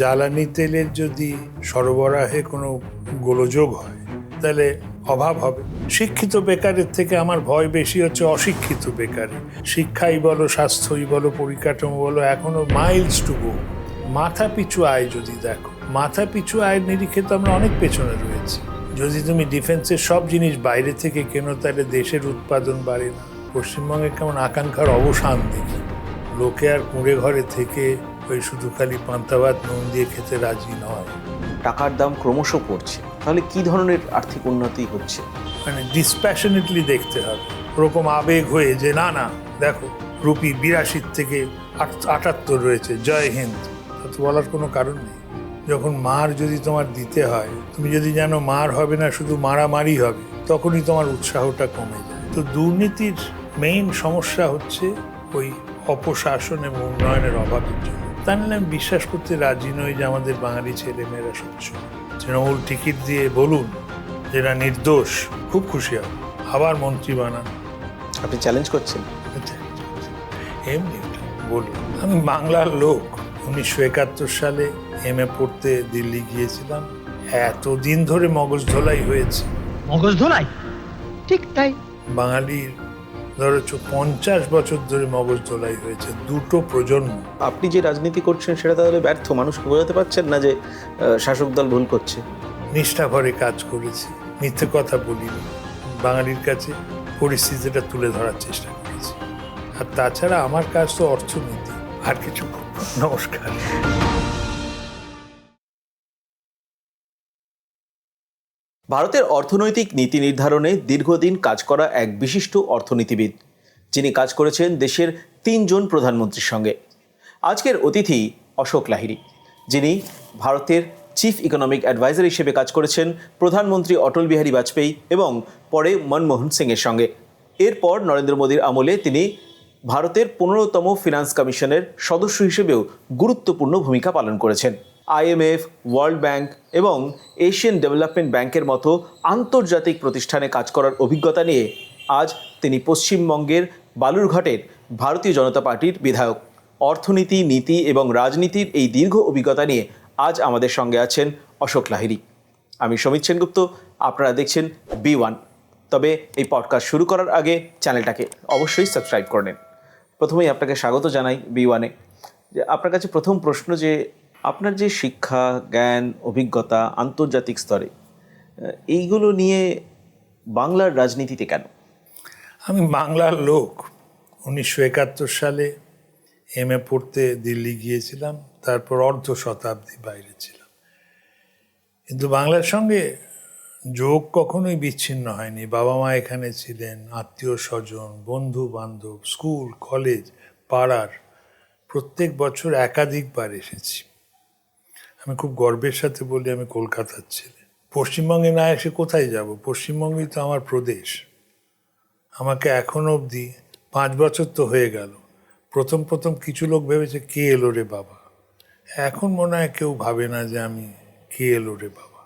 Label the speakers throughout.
Speaker 1: জ্বালানি তেলের যদি সরবরাহে কোনো গোলযোগ হয় তাহলে অভাব হবে। শিক্ষিত বেকারের থেকে আমার ভয় বেশি হচ্ছে অশিক্ষিত বেকারের। শিক্ষাই বলো, স্বাস্থ্যই বলো, পরিকাঠামো বলো, এখনো মাইলস টু গো। মাথা পিছু আয় যদি দেখো, মাথা পিছু আয়ের নিরিখে তো আমরা অনেক পেছনে রয়েছি। যদি তুমি ডিফেন্সের সব জিনিস বাইরে থেকে কেনো তাহলে দেশের উৎপাদন বাড়ে না। পশ্চিমবঙ্গে কেমন আকাঙ্ক্ষার অবসান দেখি। লোকে আর কুঁড়ে ঘরে থেকে ওই শুধু খালি পান্তা ভাত নুন দিয়ে খেতে রাজি নয়।
Speaker 2: টাকার দাম ক্রমশ পড়ছে, তাহলে কি ধরনের আর্থিক উন্নতি হচ্ছে?
Speaker 1: মানে ডিসপ্যাশনেটলি দেখতে হবে, ওরকম আবেগ হয়ে যে না না দেখো রুপি 82 থেকে 78 রয়েছে, জয় হিন্দ, তো বলার কোনো কারণ নেই। যখন মার যদি তোমার দিতে হয়, তুমি যদি জানো মার হবে না, শুধু মারামারি হবে, তখনই তোমার উৎসাহটা কমে যায়। তো দুর্নীতির মেইন সমস্যা হচ্ছে ওই অপশাসন এবং উন্নয়নের অভাবের জন্য। তা নিলে আমি বিশ্বাস করতে রাজি নই যে আমাদের বাঙালি ছেলেমেয়েরা স্বচ্ছ। তৃণমূল টিকিট দিয়ে বলুন যেটা নির্দোষ, খুব খুশি হব, আবার মন্ত্রী বানান।
Speaker 2: আপনি চ্যালেঞ্জ করছেন?
Speaker 1: এমনি বলুন, আমি বাংলার লোক। 1971 সালে MA পড়তে দিল্লি গিয়েছিলাম। এতদিন ধরে মগজ ধোলাই হয়েছে।
Speaker 3: মগজ ধোলাই? ঠিক তাই।
Speaker 1: বাঙালির ধরো 50 বছর ধরে মগজ ধোলাই হয়েছে, দুটো প্রজন্ম।
Speaker 2: আপনি যে রাজনীতি করছেন সেটা তাহলে ব্যর্থ, মানুষকে বোঝাতে পারছেন না যে শাসক দল ভুল করছে?
Speaker 1: নিষ্ঠা ভরে কাজ করেছি, মিথ্যে কথা বলিনি, বাঙালির কাছে পরিস্থিতিটা তুলে ধরার চেষ্টা করেছি। আর তাছাড়া আমার কাজ তো অর্থনীতি, আর কিছু। নমস্কার।
Speaker 2: ভারতের অর্থনৈতিক নীতি নির্ধারণে দীর্ঘদিন কাজ করা এক বিশিষ্ট অর্থনীতিবিদ, যিনি কাজ করেছেন দেশের 3 জন প্রধানমন্ত্রীর সঙ্গে। আজকের অতিথি অশোক লাহিড়ী, যিনি ভারতের চিফ ইকোনমিক অ্যাডভাইজার হিসেবে কাজ করেছেন প্রধানমন্ত্রী অটল বিহারী বাজপেয়ী এবং পরে মনমোহন সিংয়ের সঙ্গে। এরপর নরেন্দ্র মোদীর আমলে তিনি ভারতের 15তম ফিনান্স কমিশনের সদস্য হিসেবেও গুরুত্বপূর্ণ ভূমিকা পালন করেছেন। IMF, ওয়ার্ল্ড ব্যাংক এবং এশিয়ান ডেভেলপমেন্ট ব্যাংকের মতো আন্তর্জাতিক প্রতিষ্ঠানে কাজ করার অভিজ্ঞতা নিয়ে আজ তিনি পশ্চিমবঙ্গের বালুরঘাটের ভারতীয় জনতা পার্টির বিধায়ক। অর্থনীতি, নীতি এবং রাজনীতির এই দীর্ঘ অভিজ্ঞতা নিয়ে আজ আমাদের সঙ্গে আছেন অশোক লাহিড়ী। আমি সমিত সেনগুপ্ত, আপনারা দেখছেন B1। তবে এই পডকাস্ট শুরু করার আগে চ্যানেলটাকে অবশ্যই সাবস্ক্রাইব করে নিন। প্রথমেই আপনাকে স্বাগত জানাই B1-এ। যে আপনার কাছে প্রথম প্রশ্ন, যে আপনার যে শিক্ষা, জ্ঞান, অভিজ্ঞতা আন্তর্জাতিক স্তরে, এইগুলো নিয়ে বাংলার রাজনীতিতে কেন?
Speaker 1: আমি বাংলার লোক। 1971 সালে MA পড়তে দিল্লি গিয়েছিলাম, তারপর অর্ধ শতাব্দী বাইরে ছিলাম। কিন্তু বাংলার সঙ্গে যোগ কখনোই বিচ্ছিন্ন হয়নি। বাবা মা এখানে ছিলেন, আত্মীয় স্বজন, বন্ধু বান্ধব, স্কুল, কলেজ, পাড়ার, প্রত্যেক বছর একাধিকবার এসেছি। আমি খুব গর্বের সাথে বলি আমি কলকাতার ছেলে। পশ্চিমবঙ্গে না এসে কোথায় যাব? পশ্চিমবঙ্গই তো আমার প্রদেশ। আমাকে এখনো অবধি 5 বছর তো হয়ে গেল। প্রথম কিছু লোক ভেবেছে কে এলো রে বাবা। এখন মনে হয় কেউ ভাবে না যে আমি কে এলো রে বাবা।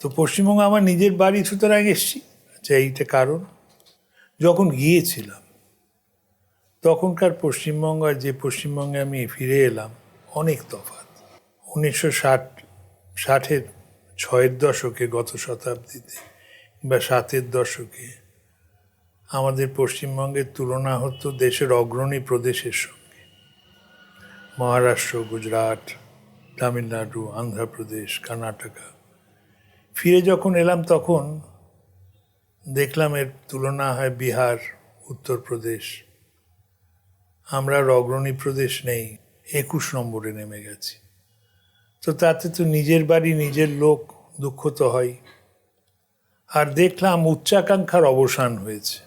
Speaker 1: তো পশ্চিমবঙ্গ আমার নিজের বাড়ি, সুতরাং এসছি। আচ্ছা, এইটা কারণ। যখন গিয়েছিলাম তখনকার পশ্চিমবঙ্গ আর যে পশ্চিমবঙ্গে আমি ফিরে এলাম অনেক তফাৎ। 1960-এর 6-এর দশকে, গত শতাব্দীতে, বা 7-এর দশকে আমাদের পশ্চিমবঙ্গের তুলনা হতো দেশের অগ্রণী প্রদেশের সঙ্গে। মহারাষ্ট্র, গুজরাট, তামিলনাড়ু, অন্ধ্রপ্রদেশ, কর্ণাটকা। ফিরে যখন এলাম তখন দেখলাম এর তুলনা হয় বিহার, উত্তরপ্রদেশ। আমরা আর অগ্রণী প্রদেশ নেই, 21 নম্বরে নেমে গেছি। তো তাতে তো নিজের বাড়ি, নিজের লোক, দুঃখ তো হয়। আর দেখলাম উচ্চাকাঙ্ক্ষার অবসান হয়েছে।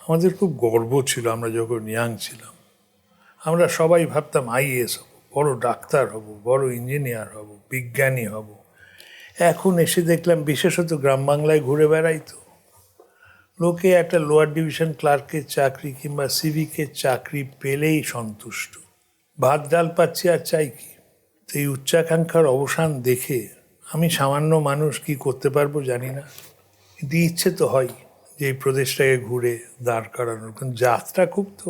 Speaker 1: আমাদের খুব গর্ব ছিল, আমরা যখন ইয়াং ছিলাম আমরা সবাই ভাবতাম IAS হব, বড় ডাক্তার হব, বড় ইঞ্জিনিয়ার হব, বিজ্ঞানী হব। এখন এসে দেখলাম বিশেষত গ্রাম বাংলায় ঘুরে বেড়াই তো লোকে একটা লোয়ার ডিভিশন ক্লার্কের চাকরি কিংবা সিভিকের চাকরি পেলেই সন্তুষ্ট। ভাত ডাল পাচ্ছি, আর চাই কি? তো এই উচ্চাকাঙ্ক্ষার অবসান দেখে আমি সামান্য মানুষ কি করতে পারবো জানি না, কিন্তু ইচ্ছে তো হয় যে এই প্রদেশটাকে ঘুরে দাঁড় করানোর। কারণ জাতটা খুব তো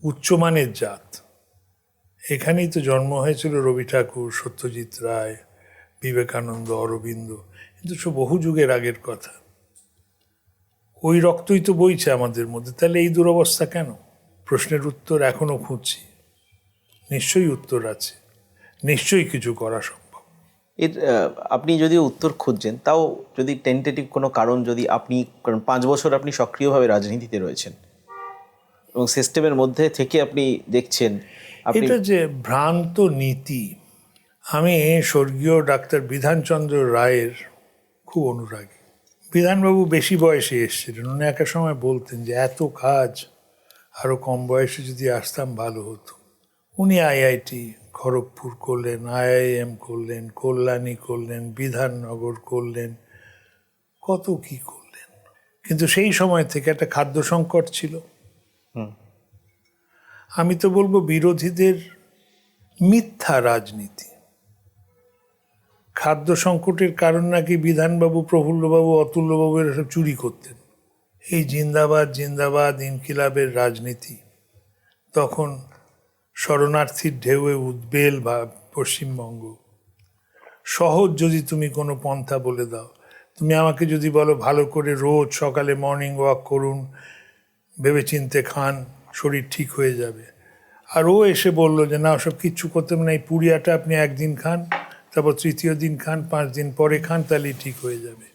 Speaker 1: উচ্চমানের জাত, এখানেই তো জন্ম হয়েছিল রবি ঠাকুর, সত্যজিৎ রায়, বিবেকানন্দ, অরবিন্দ। কিন্তু সব বহু যুগের আগের কথা। ওই রক্তই তো বইছে আমাদের মধ্যে, তাহলে এই দুরবস্থা কেন? প্রশ্নের উত্তর এখনো খুঁজছি। নিশ্চয়ই উত্তর আছে, নিশ্চয়ই কিছু করা সম্ভব।
Speaker 2: এর আপনি যদি উত্তর খুঁজছেন, তাও যদি টেন্টেটিভ কোনো কারণ যদি আপনি, কারণ 5 বছর আপনি সক্রিয়ভাবে রাজনীতিতে রয়েছেন এবং সিস্টেমের মধ্যে থেকে আপনি দেখছেন, আপনি
Speaker 1: এটা যে ভ্রান্ত নীতি। আমি স্বর্গীয় ডাক্তার বিধানচন্দ্র রায়ের খুব অনুরাগী। বিধানবাবু বেশি বয়সে এসেছিলেন। উনি একটা সময় বলতেন যে এত কাজ, আরও কম বয়সে যদি আসতাম ভালো হতো। উনি আইআইটি খড়গপুর করলেন, আইআইএম করলেন, কল্যাণী করলেন, বিধাননগর করলেন, কত কি করলেন। কিন্তু সেই সময় থেকে একটা খাদ্য সংকট ছিল। আমি তো বলবো বিরোধীদের মিথ্যা রাজনীতি। খাদ্য সংকটের কারণ নাকি বিধানবাবু, প্রফুল্লবাবু, অতুল্যবাবু এরা সব চুরি করতেন। এই জিন্দাবাদ জিন্দাবাদ ইনকিলাবের রাজনীতি তখন শরণার্থীর ঢেউয়ে উদ্বেল বা পশ্চিমবঙ্গ। সহজ যদি তুমি কোনো পন্থা বলে দাও, তুমি আমাকে যদি বলো ভালো করে রোজ সকালে মর্নিং ওয়াক করুন, ভেবেচিন্তে খান, শরীর ঠিক হয়ে যাবে। আর ও এসে বলল যে না, ওসব কিচ্ছু করতে হবে না, এই পুরিয়াটা আপনি একদিন খান, তারপর তৃতীয় দিন খান, 5 দিন পরে খান, তাহলেই ঠিক হয়ে যাবে।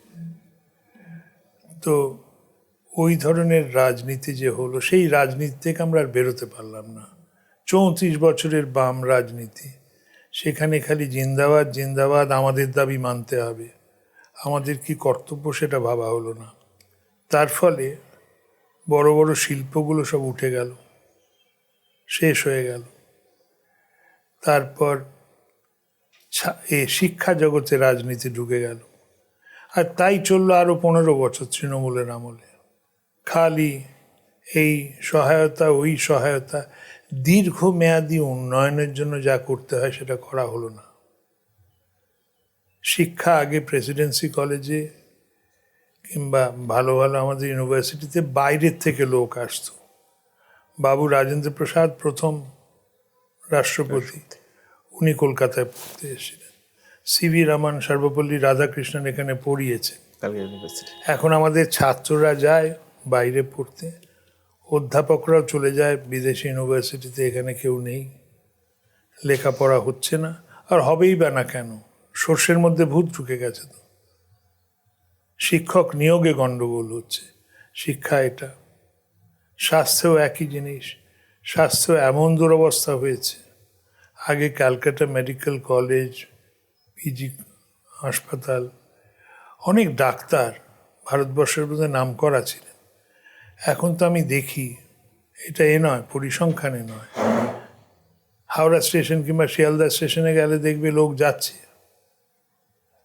Speaker 1: তো ওই ধরনের রাজনীতি যে হলো, সেই রাজনীতি থেকে আমরা আর বেরোতে পারলাম না। 34 বছরের বাম রাজনীতি, সেখানে খালি জিন্দাবাদ জিন্দাবাদ, আমাদের দাবি মানতে হবে, আমাদের কি কর্তব্য সেটা ভাবা হলো না। তার ফলে বড় বড় শিল্পগুলো সব উঠে গেল, শেষ হয়ে গেল। তারপর শিক্ষা জগতে রাজনীতি ঢুকে গেল। আর তাই চললো আরো 15 বছর তৃণমূলের আমলে। খালি এই সহায়তা, ওই সহায়তা, দীর্ঘমেয়াদী উন্নয়নের জন্য যা করতে হয় সেটা করা হলো না। শিক্ষা আগে প্রেসিডেন্সি কলেজে কিংবা ভালো ভালো আমাদের ইউনিভার্সিটিতে বাইরের থেকে লোক আসতো। বাবু রাজেন্দ্র প্রসাদ প্রথম রাষ্ট্রপতি, উনি কলকাতায় পড়তে এসেছিলেন। সিভি রামান, সর্বপল্লী রাধাকৃষ্ণন এখানে পড়িয়েছে।
Speaker 2: কালকে ইউনিভার্সিটি।
Speaker 1: এখন আমাদের ছাত্ররা যায় বাইরে পড়তে, অধ্যাপকরাও চলে যায় বিদেশি ইউনিভার্সিটিতে, এখানে কেউ নেই, লেখাপড়া হচ্ছে না। আর হবেই বা না কেন? সর্ষের মধ্যে ভূত ঢুকে গেছে তো। শিক্ষক নিয়োগে গণ্ডগোল হচ্ছে। শিক্ষা এটা। স্বাস্থ্যও একই জিনিস। স্বাস্থ্য এমন দুরবস্থা হয়েছে, আগে ক্যালকাটা মেডিকেল কলেজ, পিজি হাসপাতাল, অনেক ডাক্তার ভারতবর্ষের মধ্যে নাম করা ছিলেন। এখন তো আমি দেখি, এটা নয়, পরিসংখ্যানে নয়, হাওড়া স্টেশন কিংবা শিয়ালদা স্টেশনে গেলে দেখবে লোক যাচ্ছে,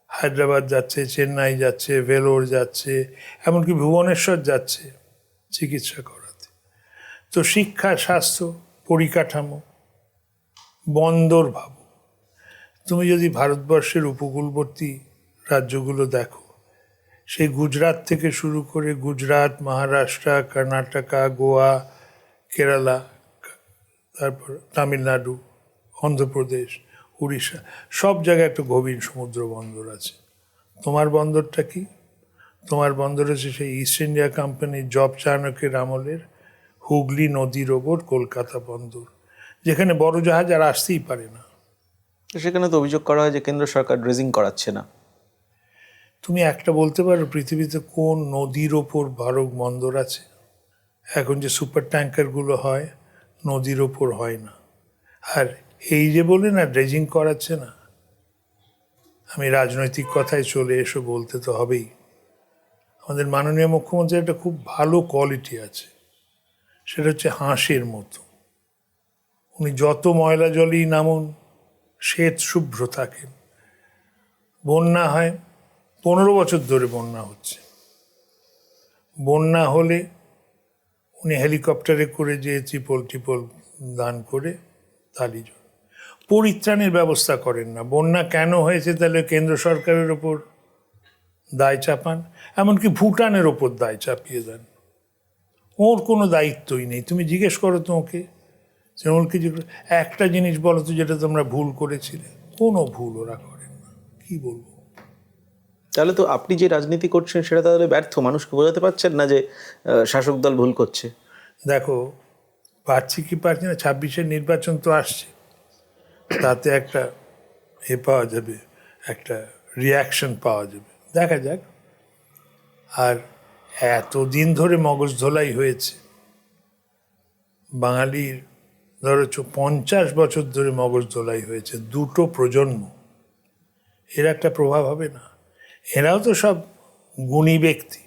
Speaker 1: হায়দ্রাবাদ যাচ্ছে, চেন্নাই যাচ্ছে, ভেলোর যাচ্ছে, এমনকি ভুবনেশ্বর যাচ্ছে চিকিৎসা করাতে। তো শিক্ষা, স্বাস্থ্য, পরিকাঠামো, বন্দর ভাবো। তুমি যদি ভারতবর্ষের উপকূলবর্তী রাজ্যগুলো দেখো, সেই গুজরাট থেকে শুরু করে গুজরাট, মহারাষ্ট্র, কর্ণাটকা, গোয়া, কেরালা, তারপর তামিলনাড়ু, অন্ধ্রপ্রদেশ, উড়িষ্যা, সব জায়গায় একটা গভীর সমুদ্র বন্দর আছে। তোমার বন্দরটা কি? তোমার বন্দর হচ্ছে সেই ইস্ট ইন্ডিয়া কোম্পানির জব চাণকের আমলের হুগলি নদীর ওপর কলকাতা বন্দর, যেখানে বড় জাহাজ আর আসতেই পারে না।
Speaker 2: সেখানে তো অভিযোগ করা হয় যে কেন্দ্র সরকার ড্রেজিং করাচ্ছে না।
Speaker 1: তুমি একটা বলতে পারো পৃথিবীতে কোন নদীর ওপর বড় বন্দর আছে? এখন যে সুপার ট্যাঙ্কারগুলো হয়, নদীর ওপর হয় না। আর এই যে বলে না ড্রেজিং করাচ্ছে না, আমি রাজনৈতিক কথায় চলে এসো, বলতে তো হবেই। আমাদের মাননীয় মুখ্যমন্ত্রীর একটা খুব ভালো কোয়ালিটি আছে, সেটা হচ্ছে হাঁসের মতো। উনি যত ময়লা জলেই নামুন, শ্বেত শুভ্র থাকেন। বন্যা হয়, 15 বছর ধরে বন্যা হচ্ছে। বন্যা হলে উনি হেলিকপ্টারে করে যে ত্রিপল দান করে তালি জল, পরিত্রাণের ব্যবস্থা করেন না। বন্যা কেন হয়েছে তাহলে কেন্দ্র সরকারের ওপর দায় চাপান, এমনকি ভুটানের ওপর দায় চাপিয়ে দেন। ওর কোনো দায়িত্বই নেই। তুমি জিজ্ঞেস করো তো ওকে তৃণমূল কিছু একটা জিনিস বলো তো যেটা তোমরা ভুল করেছিলে, কোনো ভুল ওরা করেন না। কি বলবো?
Speaker 2: তাহলে তো আপনি যে রাজনীতি করছেন সেটা তাহলে ব্যর্থ, মানুষকে বোঝাতে পারছেন না যে শাসক দল ভুল করছে।
Speaker 1: দেখো, পারছি কি পারছি না, 26-এর নির্বাচন তো আসছে, তাতে একটা পাওয়া যাবে, একটা রিয়াকশন পাওয়া যাবে, দেখা যাক। আর এতদিন ধরে মগজ ধোলাই হয়েছে বাঙালির, ধরো 50 বছর ধরে মগজ ধোলাই হয়েছে, দুটো প্রজন্ম, এর একটা প্রভাব হবে না? এরাও তো সব গুণী ব্যক্তি,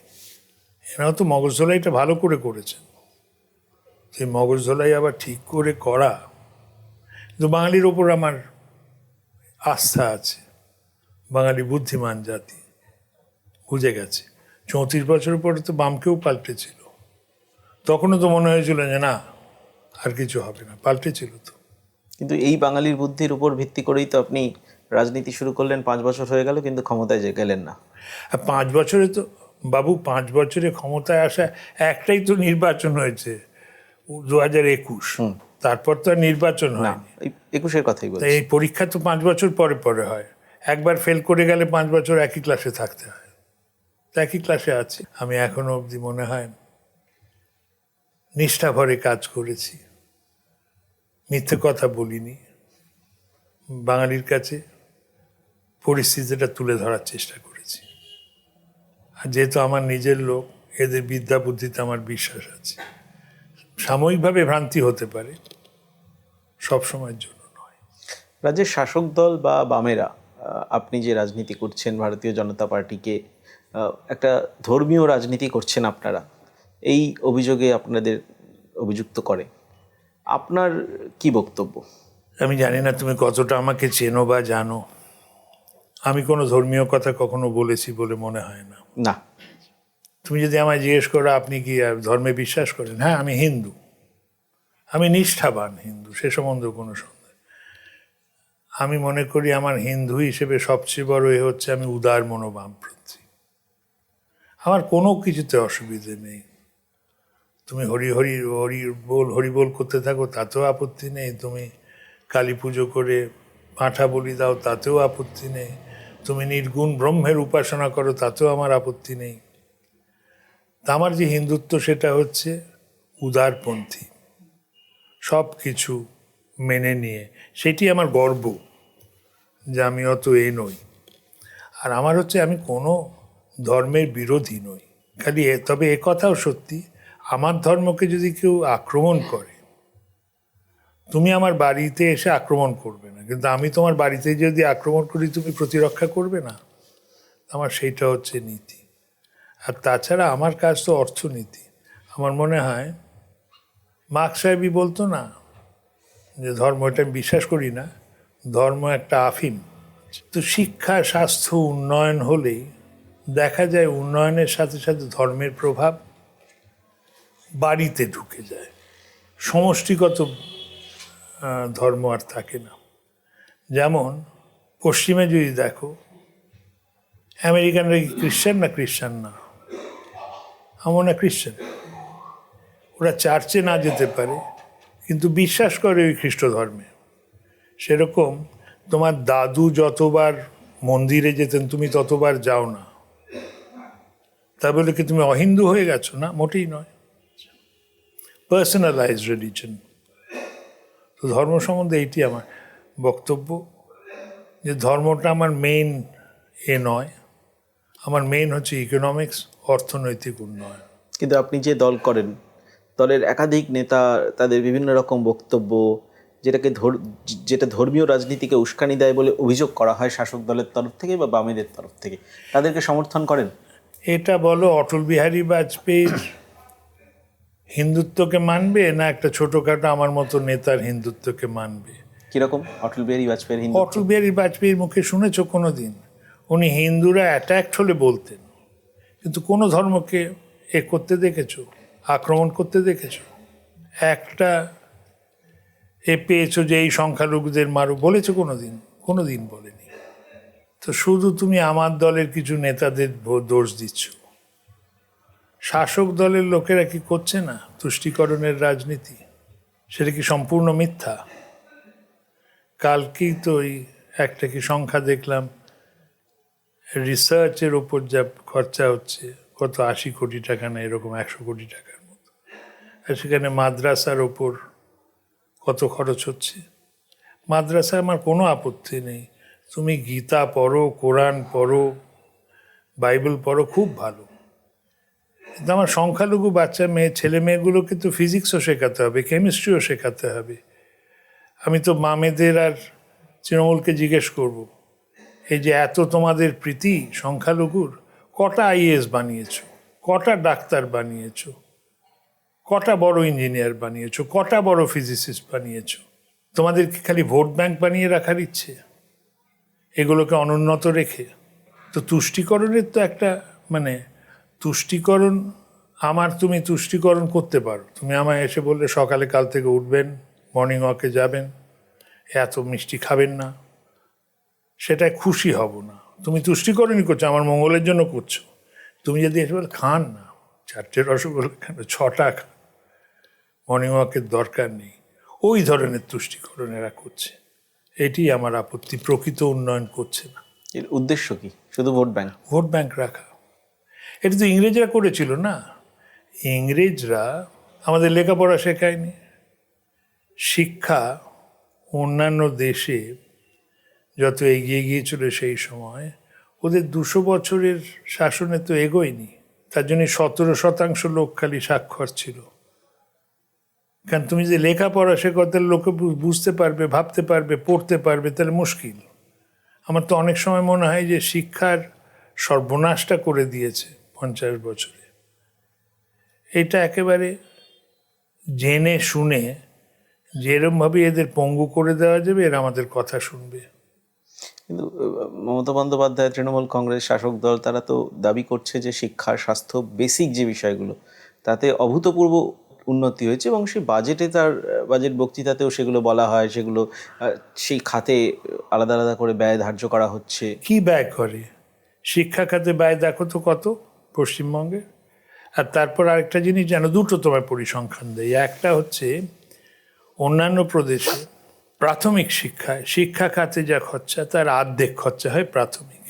Speaker 1: এরাও তো মগজ ধোলাইটা ভালো করে করেছেন। সেই মগজ ধোলাই আবার ঠিক করে করা, কিন্তু বাঙালির ওপর আমার আস্থা আছে। বাঙালি বুদ্ধিমান জাতি, বুঝে গেছে। 34 বছরের পরে তো বামকেও পাল্টেছিল, তখনও তো মনে হয়েছিল যে না আর কিছু হবে না, পাল্টেছিল তো।
Speaker 2: কিন্তু এই বাঙালির বুদ্ধির উপর ভিত্তি করেই তো আপনি রাজনীতি শুরু করলেন, 5 বছর হয়ে গেল কিন্তু ক্ষমতায় গেলেন না।
Speaker 1: আর 5 বছরে তো বাবু, 5 বছরে ক্ষমতায় আসা একটাই তো নির্বাচন হয়েছে, 2021। তারপর তো আর নির্বাচন
Speaker 2: না,
Speaker 1: হয়নি।
Speaker 2: এই 21-এর কথাই
Speaker 1: তা
Speaker 2: বলছি।
Speaker 1: এই পরীক্ষা তো 5 বছর পরে পরে হয়। একবার ফেল করে গেলে 5 বছর একই ক্লাসে থাকতে হয়। তো একই ক্লাসে আছি আমি এখনো অবধি, মনে হয় নিষ্ঠা ভরে কাজ করেছি, মিথ্যে কথা বলিনি, বাঙালির কাছে পরিস্থিতিটা তুলে ধরার চেষ্টা করেছি। আর যেহেতু আমার নিজের লোক, এদের বিদ্যা বুদ্ধিতে আমার বিশ্বাস আছে। সাময়িকভাবে ভ্রান্তি হতে পারে, সব সময়ের জন্য নয়।
Speaker 2: রাজ্যের শাসক দল বা বামেরা, আপনি যে রাজনীতি করছেন ভারতীয় জনতা পার্টিকে, একটা ধর্মীয় রাজনীতি করছেন আপনারা, এই অভিযোগে আপনাদের অভিযুক্ত করে। আপনার কি বক্তব্য?
Speaker 1: আমি জানি না তুমি কতটা আমাকে চেনো বা জানো, আমি কোনো ধর্মীয় কথা কখনো বলেছি বলে মনে হয় না।
Speaker 2: না।
Speaker 1: তুমি যদি আমায় জিজ্ঞেস করো আপনি কি ধর্মে বিশ্বাস করেন, হ্যাঁ আমি হিন্দু, আমি নিষ্ঠাবান হিন্দু, সে সম্বন্ধে কোনো সন্দেহ। আমি মনে করি আমার হিন্দু হিসেবে সবচেয়ে বড় হচ্ছে আমি উদার মনোবামপন্থী। আমার কোনো কিছুতে অসুবিধে নেই। তুমি হরি হরি হরি বল করতে থাকো, তাতেও আপত্তি নেই। তুমি কালী পুজো করে পাঁঠা বলি দাও, তাতেও আপত্তি নেই। তুমি নির্গুণ ব্রহ্মের উপাসনা করো, তাতেও আমার আপত্তি নেই। তা আমার যে হিন্দুত্ব সেটা হচ্ছে উদারপন্থী, সব কিছু মেনে নিয়ে, সেটি আমার গর্ব যে আমি অত নই। আর আমার হচ্ছে আমি কোনো ধর্মের বিরোধী নই, খালি তবে এ কথাও সত্যি, আমার ধর্মকে যদি কেউ আক্রমণ করে, তুমি আমার বাড়িতে এসে আক্রমণ করবে না, কিন্তু আমি তোমার বাড়িতে যদি আক্রমণ করি তুমি প্রতিরক্ষা করবে না। আমার সেইটা হচ্ছে নীতি। আর তাছাড়া আমার কাজ তো অর্থনীতি। আমার মনে হয় মার্কস সাহেবই বলতো না যে ধর্ম, এটা আমি বিশ্বাস করি না, ধর্ম একটা আফিম। তো শিক্ষা স্বাস্থ্য উন্নয়ন হলেই দেখা যায় উন্নয়নের সাথে সাথে ধর্মের প্রভাব বাড়িতে ঢুকে যায়, সমষ্টিগত ধর্ম আর থাকে না। যেমন পশ্চিমে যদি দেখো, আমেরিকানরা কি খ্রিশ্চান না? খ্রিশ্চান না, আমার না খ্রিশ্চান। ওরা চার্চে না যেতে পারে কিন্তু বিশ্বাস করে ওই খ্রিস্ট ধর্মে। সেরকম তোমার দাদু যতবার মন্দিরে যেতেন তুমি ততবার যাও না, তা বলে কি তুমি অহিন্দু হয়ে গেছো? না, মোটেই নয়। Personalize religion. তো ধর্ম সম্বন্ধে এইটি আমার বক্তব্য, যে ধর্মটা আমার মেইন নয়, আমার মেইন হচ্ছে ইকোনমিক্স, অর্থনৈতিক উন্নয়ন।
Speaker 2: কিন্তু আপনি যে দল করেন, দলের একাধিক নেতা তাদের বিভিন্ন রকম বক্তব্য, যেটা ধর্মীয় রাজনীতিকে উস্কানি দেয় বলে অভিযোগ করা হয় শাসক দলের তরফ থেকে বা বামেদের তরফ থেকে, তাদেরকে সমর্থন করেন?
Speaker 1: এটা বলো অটল বিহারী বাজপেয়ীর হিন্দুত্বকে মানবে না একটা ছোটখাটো আমার মতো নেতার হিন্দুত্বকে মানবে?
Speaker 2: কিরকম অটল বিহারী বাজপেয়ীর হিন্দু?
Speaker 1: অটল বিহারী বাজপেয়ীর মুখে শুনেছো কোনো দিন উনি হিন্দুরা অ্যাট্যাক্ট হলে বলতেন? কিন্তু কোনো ধর্মকে করতে দেখেছো, আক্রমণ করতে দেখেছো? একটা পেয়েছো যে এই সংখ্যালঘুদের মারো, বলেছো কোনো দিন? কোনো দিন বলেনি। তো শুধু তুমি আমার দলের কিছু নেতাদের দোষ দিচ্ছ। শাসক দলের লোকেরা কি করছে না তুষ্টিকরণের রাজনীতি? সেটা কি সম্পূর্ণ মিথ্যা? কালকেই তো ওই একটা কি সংখ্যা দেখলাম, রিসার্চের ওপর যা খরচা হচ্ছে কত 80 কোটি টাকা না এরকম 100 কোটি টাকার মতো, আর সেখানে মাদ্রাসার ওপর কত খরচ হচ্ছে। মাদ্রাসায় আমার কোনো আপত্তি নেই, তুমি গীতা পড়ো, কোরআন পড়ো, বাইবেল পড়ো, খুব ভালো। কিন্তু আমার সংখ্যালঘু বাচ্চা ছেলে মেয়েগুলোকে তো ফিজিক্সও শেখাতে হবে, কেমিস্ট্রিও শেখাতে হবে। আমি তো মামেদের আর তৃণমূলকে জিজ্ঞেস করব, এই যে এত তোমাদের প্রীতি সংখ্যালঘুর, কটা আইএএস বানিয়েছো, কটা ডাক্তার বানিয়েছো, কটা বড় ইঞ্জিনিয়ার বানিয়েছো, কটা বড় ফিজিসিস্ট বানিয়েছো? তোমাদেরকে খালি ভোট ব্যাংক বানিয়ে রাখার ইচ্ছে, এগুলোকে অনুন্নত রেখে। তো তুষ্টিকরণের তো একটা তুষ্টিকরণ, তুমি তুষ্টিকরণ করতে পারো। তুমি আমায় এসে বললে সকালে কাল থেকে উঠবেন, মর্নিং ওয়াকে যাবেন, এত মিষ্টি খাবেন না, সেটায় খুশি হব না। তুমি তুষ্টিকরণই করছো, আমার মঙ্গলের জন্য করছো। তুমি যদি এসে বলে খান না, 4টে রসগোল্লা খান, 6টা খান, মর্নিং ওয়াকের দরকার নেই, ওই ধরনের তুষ্টিকরণ এরা করছে। এটি আমার আপত্তি, প্রকৃত উন্নয়ন করছে না।
Speaker 2: এর উদ্দেশ্য কি? শুধু ভোট ব্যাংক?
Speaker 1: ভোট ব্যাংক রাখা। এটা তো ইংরেজরা করেছিল না? ইংরেজরা আমাদের লেখাপড়া শেখায়নি। শিক্ষা অন্যান্য দেশে যত এগিয়ে গিয়েছিল সেই সময়, ওদের 200 বছরের শাসনে তো এগোয়নি। তার জন্য 17% লোক খালি সাক্ষর ছিল। কারণ তুমি যে লেখাপড়া শেখো, তাহলে লোকে বুঝতে পারবে, ভাবতে পারবে, পড়তে পারবে, তাহলে মুশকিল। আমার তো অনেক সময় মনে হয় যে শিক্ষার সর্বনাশটা করে দিয়েছে 50 বছরে। এটা একেবারে জেনে শুনে যেরমভাবে এদের পঙ্গু করে দেওয়া যাবে, এরা আমাদের কথা শুনবে।
Speaker 2: কিন্তু মমতা বন্দ্যোপাধ্যায়, তৃণমূল কংগ্রেস শাসক দল, তারা তো দাবি করছে যে শিক্ষা, স্বাস্থ্য, বেসিক যে বিষয়গুলো, তাতে অভূতপূর্ব উন্নতি হয়েছে, এবং সেই বাজেটে, তার বাজেট বক্তৃতাতেও সেগুলো বলা হয়, সেগুলো সেই খাতে আলাদা আলাদা করে ব্যয় ধার্য করা হচ্ছে।
Speaker 1: কি ব্যয় করে? শিক্ষা খাতে ব্যয় দেখো তো কত পশ্চিমবঙ্গে। আর তারপর আরেকটা জিনিস জানো, দুটো তোমার পরিসংখ্যান দেয়। একটা হচ্ছে অন্যান্য প্রদেশে প্রাথমিক শিক্ষা খাতে যা খরচা, তার অর্ধেক খরচা হয় প্রাথমিক।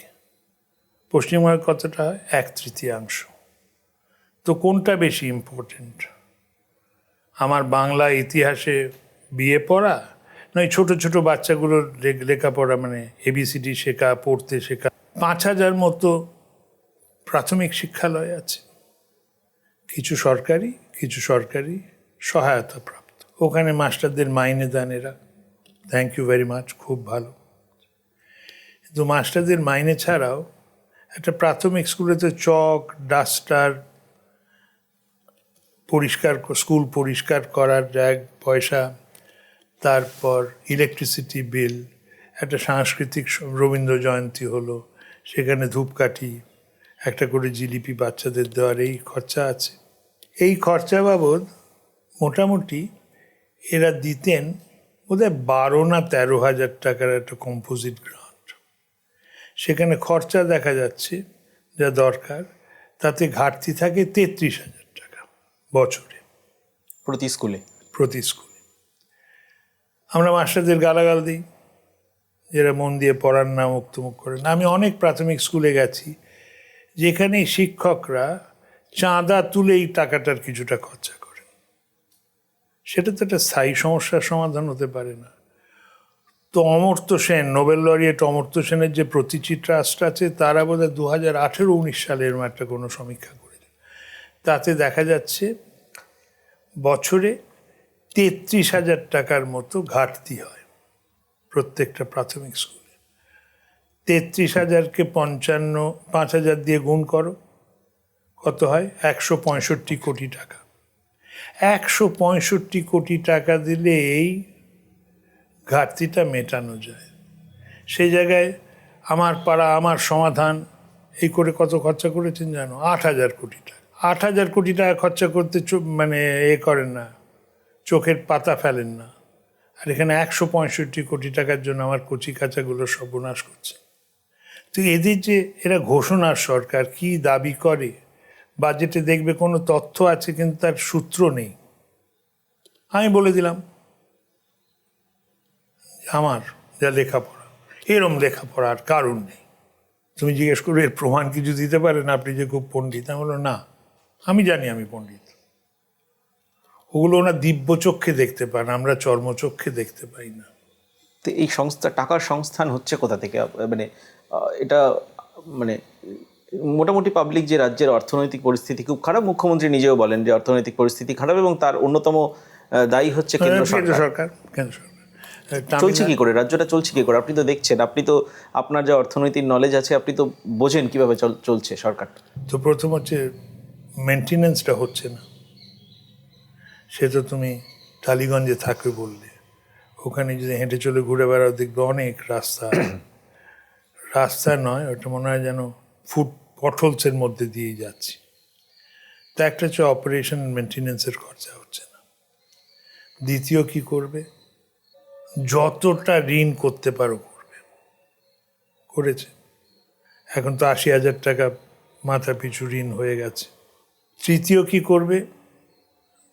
Speaker 1: পশ্চিমবঙ্গে কতটা হয়? 1/3। তো কোনটা বেশি ইম্পর্টেন্ট? আমার বাংলা ইতিহাসে বিএ পড়া, নয় ছোট ছোট বাচ্চাগুলোর লেখাপড়া, এবিসিডি শেখা, পড়তে শেখা? 5,000 মতো প্রাথমিক শিক্ষালয় আছে, কিছু সরকারি সহায়তা প্রাপ্ত। ওখানে মাস্টারদের মাইনে দেন এরা, থ্যাংক ইউ ভেরি মাচ, খুব ভালো। কিন্তু মাস্টারদের মাইনে ছাড়াও একটা প্রাথমিক স্কুলে তো চক, ডাস্টার, স্কুল পরিষ্কার করার পয়সা, তারপর ইলেকট্রিসিটি বিল, একটা সাংস্কৃতিক রবীন্দ্র জয়ন্তী হলো, সেখানে ধূপকাঠি, একটা করে জিলিপি বাচ্চাদের দেওয়ার এই খরচা আছে। এই খরচা বাবদ মোটামুটি এরা দিতেন বোধহয় 12 না 13,000 টাকার একটা কম্পোজিট গ্রান্ট। সেখানে খরচা দেখা যাচ্ছে যা দরকার, তাতে ঘাটতি থাকে 33,000 টাকা বছরে,
Speaker 2: প্রতি স্কুলে।
Speaker 1: আমরা মাস্টারদের গালাগাল দিই, যারা মন দিয়ে পড়ার না, মুক্তমুখ করেন। আমি অনেক প্রাথমিক স্কুলে গেছি যেখানে শিক্ষকরা চাঁদা তুলে এই টাকাটার কিছুটা খরচা করেন। সেটা তো একটা স্থায়ী সমস্যার সমাধান হতে পারে না। তো অমর্ত্য সেন, নোবেল লরিয়েট অমর্ত্য সেনের যে প্রতিচি ট্রাস্ট আছে, তারা বোধহয় 2018-19 সালের একটা কোনো সমীক্ষা করেছে। তাতে দেখা যাচ্ছে বছরে 33,000 টাকার মতো ঘাটতি হয় প্রত্যেকটা প্রাথমিক স্কুলে। 33,000কে 5,000 দিয়ে গুণ করো, কত হয়? 165 কোটি টাকা। 165 কোটি টাকা দিলে এই ঘাটতিটা মেটানো যায়। সেই জায়গায় আমার পাড়া আমার সমাধান এই করে কত খরচা করেছেন জানো? 8,000 কোটি টাকা। 8,000 কোটি টাকা খরচা করতে করেন না, চোখের পাতা ফেলেন না। আর এখানে 165 কোটি টাকার জন্য আমার কচি কাচাগুলো সর্বনাশ করছে। তো এদের যে এরা ঘোষণার সরকার, কি দাবি করে বাজেটে দেখবে কোনো তথ্য আছে কিন্তু তার সূত্র নেই। আমি বলে দিলাম আমার যা লেখাপড়া, এরম লেখাপড়া আর কারণ নেই। তুমি জিজ্ঞেস করবে এর প্রমাণ কিছু দিতে পারেন আপনি যে খুব পণ্ডিত? আমি বললাম না, আমি জানি আমি পণ্ডিত। ওগুলো ওনার দিব্য চক্ষে দেখতে পান, আমরা চর্মচক্ষে দেখতে পাই না।
Speaker 2: তো এই সংস্থা, টাকার সংস্থান হচ্ছে কোথা থেকে? মানে এটা মানে মোটামুটি পাবলিক যে রাজ্যের অর্থনৈতিক পরিস্থিতি খুব খারাপ, মুখ্যমন্ত্রী নিজেও বলেন যে অর্থনৈতিক পরিস্থিতি খারাপ এবং তার অন্যতম দায়ী হচ্ছে কেন্দ্র সরকার।
Speaker 1: কেন্দ্র সরকার
Speaker 2: চলছে কি করে রাজ্যটা, চলছে কি করে? আপনি তো দেখছেন, আপনি তো, আপনার যে অর্থনৈতিক নলেজ আছে, আপনি তো বোঝেন কিভাবে চলছে সরকারটা।
Speaker 1: তো প্রথম হচ্ছে মেনটেনেন্সটা হচ্ছে না। সে তো তুমি টালিগঞ্জে থাকবে বললে, ওখানে যদি হেঁটে চলে ঘুরে বেড়াও দেখবে অনেক রাস্তা, রাস্তা নয় ওটা মনে হয় যেন ফুট পটলসের মধ্যে দিয়েই যাচ্ছি। তা একটা হচ্ছে অপারেশন মেনটেনেন্সের খরচা হচ্ছে না। দ্বিতীয় কি করবে, যতটা ঋণ করতে পারো করবে, করেছে। এখন তো 80,000 টাকা মাথা পিছু ঋণ হয়ে গেছে। তৃতীয় কি করবে,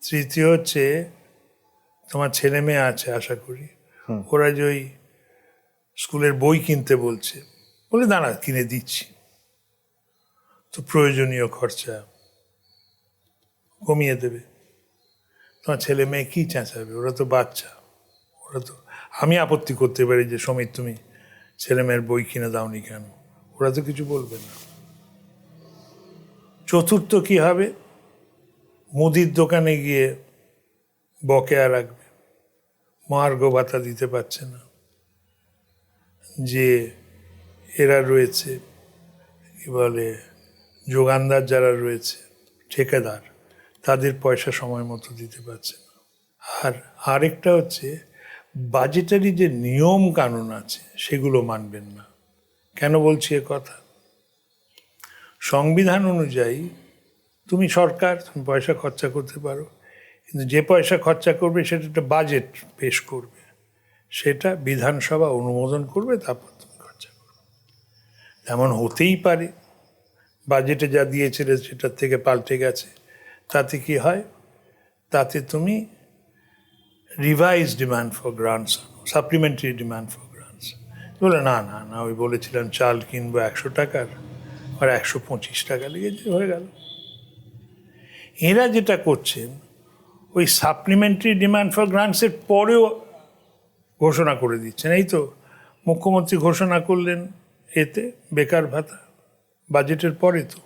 Speaker 1: তৃতীয় হচ্ছে তোমার ছেলে মেয়ে আছে আশা করি, ওরা যে ওই স্কুলের বই কিনতে বলছে, বলে দাঁড়া কিনে দিচ্ছি। তো প্রয়োজনীয় খরচা কমিয়ে দেবে। তোমার ছেলে মেয়ে কি চেঁচাবে, ওরা তো বাচ্চা, ওরা তো, আমি আপত্তি করতে পারি যে সমীর তুমি ছেলে মেয়ের বই কিনে দাওনি কেন, ওরা তো কিছু বলবে না। চতুর্থ কি হবে, মুদির দোকানে গিয়ে বকেয়া রাখবে, মহার্ঘ ভাতা দিতে পারছে না, যে এরা রয়েছে কি বলে যোগানদার যারা রয়েছে ঠিকাদার, তাদের পয়সা সময় মতো দিতে পারছে না। আর আরেকটা হচ্ছে বাজেটারি যে নিয়ম কানুন আছে সেগুলো মানবেন না। কেন বলছি এ কথা, সংবিধান অনুযায়ী তুমি সরকার, তুমি পয়সা খরচা করতে পারো, কিন্তু যে পয়সা খরচা করবে সেটা একটা বাজেট পেশ করবে, সেটা বিধানসভা অনুমোদন করবে, তারপর তুমি খরচা করবে। তেমন হতেই পারে বাজেটে যা দিয়েছিলে সেটার থেকে পাল্টে গেছে, তাতে কি হয়, তাতে তুমি revise demand for grants, supplementary demand for grants বলে না না না, ওই বলেছিলাম চাল কিনবো 100 টাকার, আর 125 টাকা লেগেছে, হয়ে গেল। এরা যেটা করছেন, ওই সাপ্লিমেন্টারি ডিমান্ড ফর গ্রান্টসের পরেও ঘোষণা করে দিচ্ছেন। এই তো মুখ্যমন্ত্রী ঘোষণা করলেন এতে বেকার ভাতা, বাজেটের পরে। তো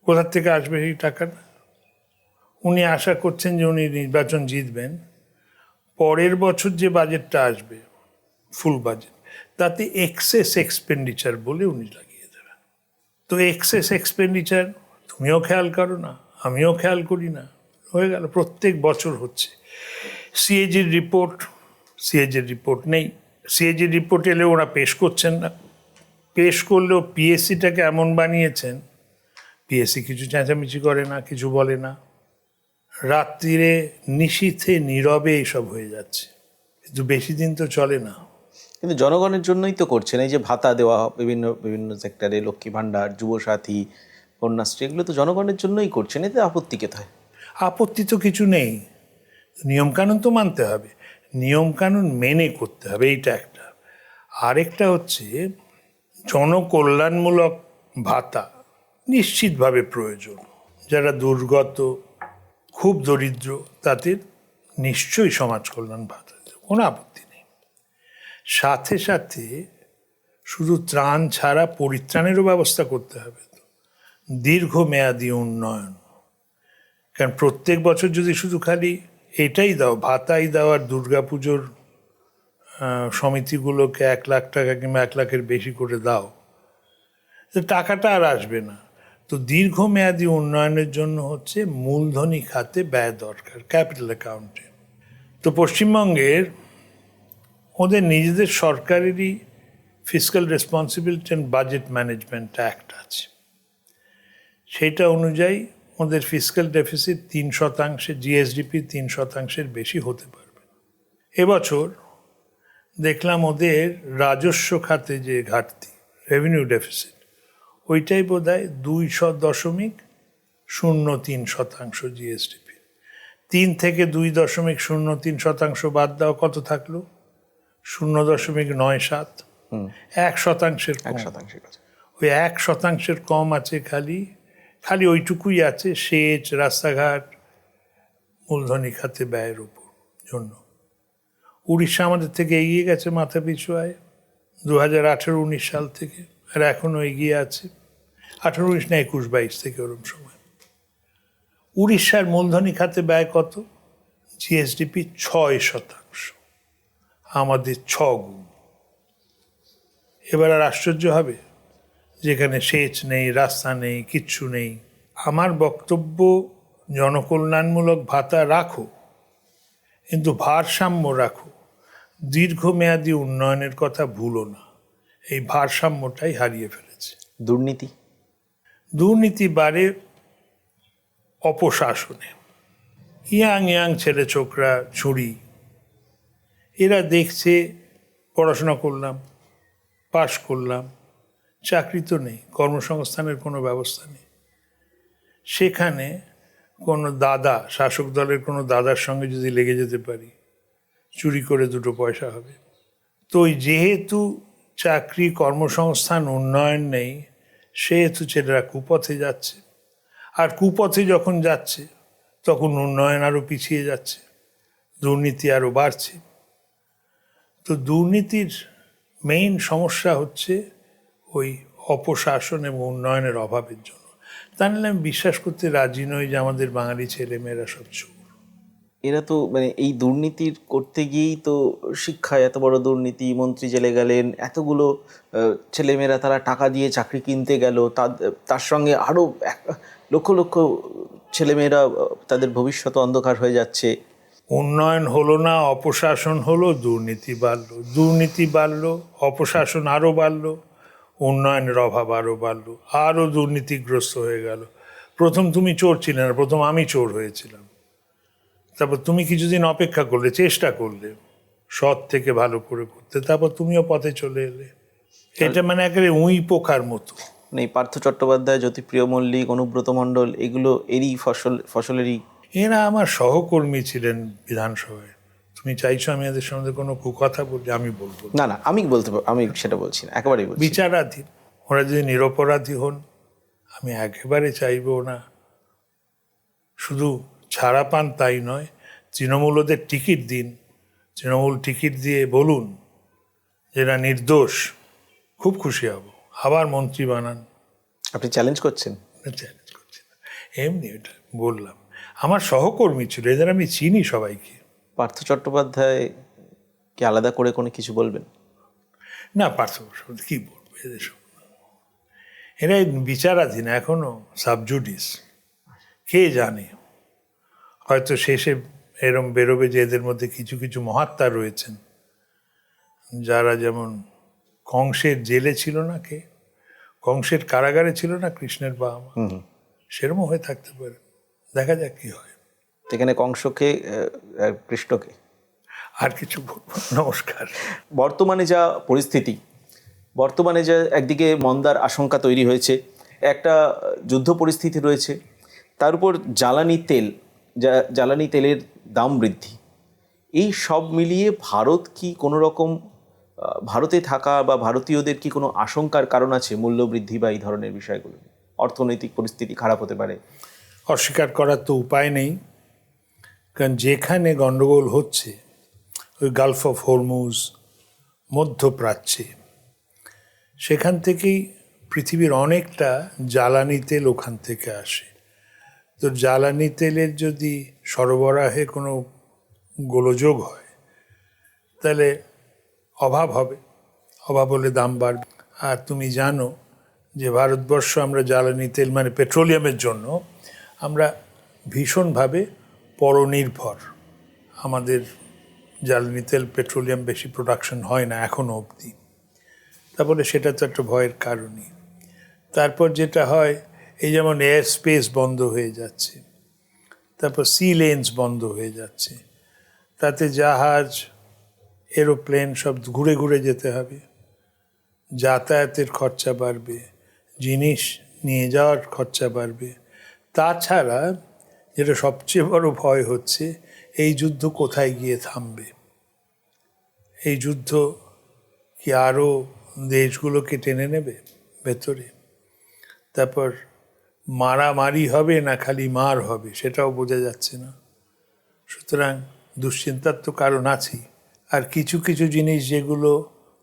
Speaker 1: কোথার থেকে আসবে এই টাকাটা? উনি আশা করছেন যে উনি নির্বাচন জিতবেন, পরের বছর যে বাজেটটা আসবে ফুল বাজেট, তাতে এক্সেস এক্সপেন্ডিচার বলে উনি লাগিয়ে দেবেন। তো এক্সেস এক্সপেন্ডিচার তুমিও খেয়াল করো না, আমিও খেয়াল করি না, হয়ে গেল, প্রত্যেক বছর হচ্ছে। সিএজির রিপোর্ট নেই, সিএজির রিপোর্ট এলে ওরা পেশ করছেন না, পেশ করলেও পিএসসিটাকে এমন বানিয়েছেন, পিএসসি কিছু চেঁচামেচি করে না, কিছু বলে না, রাত্রিরে নিশীথে নীরবে এইসব হয়ে যাচ্ছে, কিন্তু বেশি দিন তো চলে না।
Speaker 2: কিন্তু জনগণের জন্যই তো করছেন, এই যে ভাতা দেওয়া বিভিন্ন বিভিন্ন সেক্টরে, লক্ষ্মী ভাণ্ডার, যুবসাথী, কন্যাশ্রী, এগুলো তো জনগণের জন্যই করছেন, এতে আপত্তি কোথায়?
Speaker 1: আপত্তি তো কিছু নেই, নিয়মকানুন তো মানতে হবে, নিয়মকানুন মেনে করতে হবে, এইটা একটা। আরেকটা হচ্ছে জনকল্যাণমূলক ভাতা নিশ্চিতভাবে প্রয়োজন। যারা দুর্গত, খুব দরিদ্র, তাদের নিশ্চয়ই সমাজ কল্যাণ ভাতা, কোনো আপত্তি নেই। সাথে সাথে শুধু ত্রাণ ছাড়া পরিত্রাণেরও ব্যবস্থা করতে হবে, তো দীর্ঘমেয়াদী উন্নয়ন। কারণ প্রত্যেক বছর যদি শুধু খালি এটাই দাও, ভাতাই দাও, আর দুর্গাপুজোর সমিতিগুলোকে 1 লাখ টাকা কিংবা 1 লাখের বেশি করে দাও, তো টাকাটা আর আসবে না। তো দীর্ঘমেয়াদী উন্নয়নের জন্য হচ্ছে মূলধনী খাতে ব্যয় দরকার, ক্যাপিটাল অ্যাকাউন্টে। তো পশ্চিমবঙ্গের ওদের নিজেদের সরকারেরই fiscal responsibility and budget management act আছে, সেইটা অনুযায়ী ওদের ফিসক্যাল ডেফিসিট 3%, জিএসডিপি 3%-এর বেশি হতে পারবে। এবছর দেখলাম ওদের রাজস্ব খাতে যে ঘাটতি, রেভিনিউ ডেফিসিট, ওইটাই বোধ হয় 2.03% জিএসডিপি। 3.03% বাদ দাও, কত থাকলো? 0.97। 1%।
Speaker 2: 1%।
Speaker 1: ওই 1% কম আছে, খালি ওইটুকুই আছে সেচ, রাস্তাঘাট, মূলধনী খাতে ব্যয়ের উপর জন্য। উড়িষ্যা আমাদের থেকে এগিয়ে গেছে মাথা পিছু আয় 2018-19 সাল থেকে, আর এখনও এগিয়ে আছে। 18-19 না, 21-22 থেকে ওরকম সময়। উড়িষ্যার মূলধনী খাতে ব্যয় কত? জিএসডিপি 6%, আমাদের 6 গুণ। এবার আর আশ্চর্য হবে যেখানে সেচ নেই, রাস্তা নেই, কিচ্ছু নেই। আমার বক্তব্য, জনকল্যাণমূলক ভাতা রাখো, কিন্তু ভারসাম্য রাখো। দীর্ঘমেয়াদী উন্নয়নের কথা ভুলো না। এই ভারসাম্যটাই হারিয়ে ফেলেছে। দুর্নীতি বাড়ে অপশাসনে। ইয়াং ছেলে ছোকরা, ছুরি, এরা দেখছে পড়াশোনা করলাম, পাশ করলাম, চাকরি তো নেই, কর্মসংস্থানের কোনো ব্যবস্থা নেই। সেখানে কোনো দাদা, শাসক দলের কোনো দাদার সঙ্গে যদি লেগে যেতে পারি, চুরি করে 2 পয়সা হবে। তো যেহেতু চাকরি, কর্মসংস্থান, উন্নয়ন নেই, সেহেতু ছেলেরা কুপথে যাচ্ছে। আর কুপথে যখন যাচ্ছে তখন উন্নয়ন আরও পিছিয়ে যাচ্ছে, দুর্নীতি আরও বাড়ছে। তো দুর্নীতির মেইন সমস্যা হচ্ছে ওই অপশাসন এবং উন্নয়নের অভাবের জন্য। তা নাহলে আমি বিশ্বাস করতে রাজি নই যে আমাদের বাঙালি ছেলেমেয়েরা সব চোর।
Speaker 2: এরা তো মানে এই দুর্নীতির করতে গিয়েই তো শিক্ষায় এত বড় দুর্নীতি, মন্ত্রী জেলে গেলেন, এতগুলো ছেলেমেয়েরা তারা টাকা দিয়ে চাকরি কিনতে গেল, তার সঙ্গে আরও লক্ষ লক্ষ ছেলেমেয়েরা তাদের ভবিষ্যৎ অন্ধকার হয়ে যাচ্ছে।
Speaker 1: উন্নয়ন হলো না, অপশাসন হলো, দুর্নীতি বাড়লো, অপশাসন আরও বাড়লো, উন্নয়নের অভাব আরও বাড়লো, আরও দুর্নীতিগ্রস্ত হয়ে গেল। প্রথম তুমি চোর ছিলে না, প্রথম আমি চোর হয়েছিলাম। তারপর তুমি কিছুদিন অপেক্ষা করলে, চেষ্টা করলে সৎ থেকে ভালো করে করতে, তারপর তুমিও পথে চলে এলে। এটা মানে একেবারে উই পোকার মতো।
Speaker 2: এই পার্থ চট্টোপাধ্যায়, জ্যোতিপ্রিয় মল্লিক, অনুব্রত মণ্ডল, এগুলো এরই ফসলেরই।
Speaker 1: এরা আমার সহকর্মী ছিলেন বিধানসভায়। তুমি চাইছো আমি এদের সম্বন্ধে কোনো কুকথা বলি? আমি বলবো
Speaker 2: না, আমি সেটা বলছি না, একেবারেই বলছি।
Speaker 1: বিচারাধীন। ওরা যদি নিরপরাধী হন, আমি একেবারে চাইবো না। শুধু ছাড়া পান তাই নয়, তৃণমূল ওদের টিকিট দিন, তৃণমূল টিকিট দিয়ে বলুন যেটা নির্দোষ, খুব খুশি হব। আবার মন্ত্রী বানান।
Speaker 2: আপনি চ্যালেঞ্জ করছেন?
Speaker 1: চ্যালেঞ্জ করছি না, এমনি এটা বললাম। আমার সহকর্মী ছিল, এদের আমি চিনি সবাইকে।
Speaker 2: পার্থ চট্টোপাধ্যায় কি আলাদা করে কোনো কিছু বলবেন?
Speaker 1: না, পার্থ কি বলবো এদের সব, এরা বিচারাধীন এখনো, সাবজুডিস। কে জানে, হয়তো শেষে এরম বেরোবে যে এদের মধ্যে কিছু কিছু মহাত্মা রয়েছেন যারা, যেমন কংসের জেলে ছিল না, কংসের কারাগারে ছিল না কৃষ্ণের বাবা মা, সেরকমও হয়ে থাকতে পারে। দেখা যাক কি হয়।
Speaker 2: এখানে কংসকে, কৃষ্ণকে।
Speaker 1: আর কিছু বলবো। নমস্কার।
Speaker 2: বর্তমানে যা পরিস্থিতি, বর্তমানে যা একদিকে মন্দার আশঙ্কা তৈরি হয়েছে, একটা যুদ্ধ পরিস্থিতি রয়েছে, তার উপর জ্বালানি তেলের দাম বৃদ্ধি, এই সব মিলিয়ে ভারত কি কোনো রকম, ভারতে থাকা বা ভারতীয়দের কি কোনো আশঙ্কার কারণ আছে মূল্যবৃদ্ধি বা এই ধরনের বিষয়গুলো? অর্থনৈতিক পরিস্থিতি খারাপ হতে পারে।
Speaker 1: অস্বীকার করার তো উপায় নেই, কারণ যেখানে গণ্ডগোল হচ্ছে, ওই গালফ অফ হরমুজ, মধ্যপ্রাচ্যে, সেখান থেকেই পৃথিবীর অনেকটা জ্বালানি তেল ওখান থেকে আসে। তো জ্বালানি তেলের যদি সরবরাহে কোনো গোলযোগ হয়, তাহলে অভাব হবে, অভাব হলে দাম বাড়বে। আর তুমি জানো যে ভারতবর্ষ, আমরা জ্বালানি তেল মানে পেট্রোলিয়ামের জন্য আমরা ভীষণভাবে পরনির্ভর। আমাদের জ্বালানি তেল, পেট্রোলিয়াম বেশি প্রোডাকশন হয় না এখনও অবধি। তারপরে সেটা তো একটা ভয়ের কারণই। তারপর যেটা হয়, এই যেমন এয়ার স্পেস বন্ধ হয়ে যাচ্ছে, তারপর সি লেন্স বন্ধ হয়ে যাচ্ছে, তাতে জাহাজ, এরোপ্লেন সব ঘুরে ঘুরে যেতে হবে, যাতায়াতের খরচা বাড়বে, জিনিস নিয়ে যাওয়ার খরচা বাড়বে। তাছাড়া যেটা সবচেয়ে বড় ভয় হচ্ছে এই যুদ্ধ কোথায় গিয়ে থামবে। এই যুদ্ধ কি আরও দেশগুলোকে টেনে নেবে ভেতরে? তারপর মারামারি হবে না খালি মার হবে সেটাও বোঝা যাচ্ছে না। সুতরাং দুশ্চিন্তার তো কারণ আছেই। আর কিছু কিছু জিনিস যেগুলো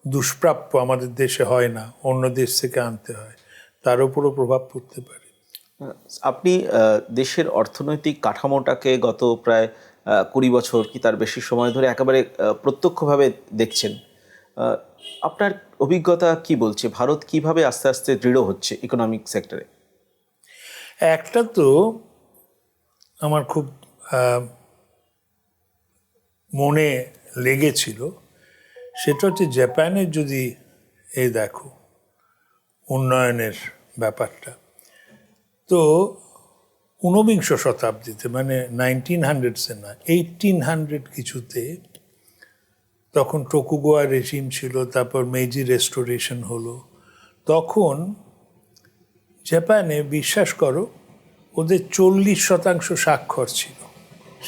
Speaker 1: দুষ্প্রাপ্য আমাদের দেশে হয় না, অন্য দেশ থেকে আনতে হয়, তার উপরও প্রভাব পড়তে পারে।
Speaker 2: আপনি দেশের অর্থনৈতিক কাঠামোটাকে গত প্রায় 20 বছর কি তার বেশি সময় ধরে একেবারে প্রত্যক্ষভাবে দেখছেন। আপনার অভিজ্ঞতা কি বলছে, ভারত কিভাবে আস্তে আস্তে দৃঢ় হচ্ছে ইকোনমিক সেক্টরে?
Speaker 1: একটা তো আমার খুব মনে লেগেছিল, সেটা হচ্ছে জাপানের যদি এই দেখো উন্নয়নের ব্যাপারটা, তো 19 শতাব্দীতে মানে 1900s-এ না 1800 কিছুতে, তখন টোকুগাওয়া রেজিম ছিল, তারপর মেইজি রেস্টোরেশন হলো, তখন জাপানে বিশ্বাস করো ওদের 40% সাক্ষর ছিল।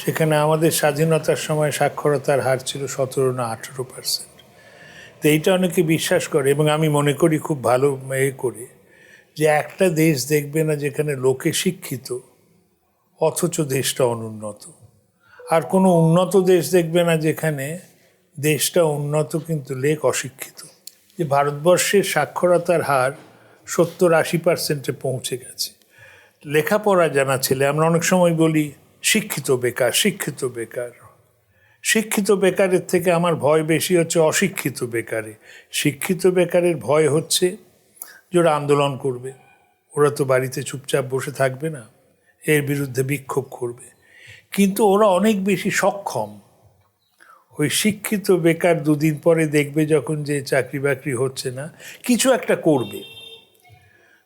Speaker 1: সেখানে আমাদের স্বাধীনতার সময় সাক্ষরতার হার ছিল 17 না 18%। তো এইটা অনেকে বিশ্বাস করে, এবং আমি মনে করি খুব ভালো করে, যে একটা দেশ দেখবে না যেখানে লোকে শিক্ষিত অথচ দেশটা অনুন্নত, আর কোনো উন্নত দেশ দেখবে না যেখানে দেশটা উন্নত কিন্তু লোক অশিক্ষিত। যে ভারতবর্ষের সাক্ষরতার হার 70-80%-এ পৌঁছে গেছে। লেখাপড়া জানা ছেলে, আমরা অনেক সময় বলি শিক্ষিত বেকার, শিক্ষিত বেকার। শিক্ষিত বেকারের থেকে আমার ভয় বেশি হচ্ছে অশিক্ষিত বেকারে। শিক্ষিত বেকারের ভয় হচ্ছে যে ওরা আন্দোলন করবে, ওরা তো বাড়িতে চুপচাপ বসে থাকবে না, এর বিরুদ্ধে বিক্ষোভ করবে। কিন্তু ওরা অনেক বেশি সক্ষম। ওই শিক্ষিত বেকার দুদিন পরে দেখবে যখন যে চাকরি বাকরি হচ্ছে না, কিছু একটা করবে।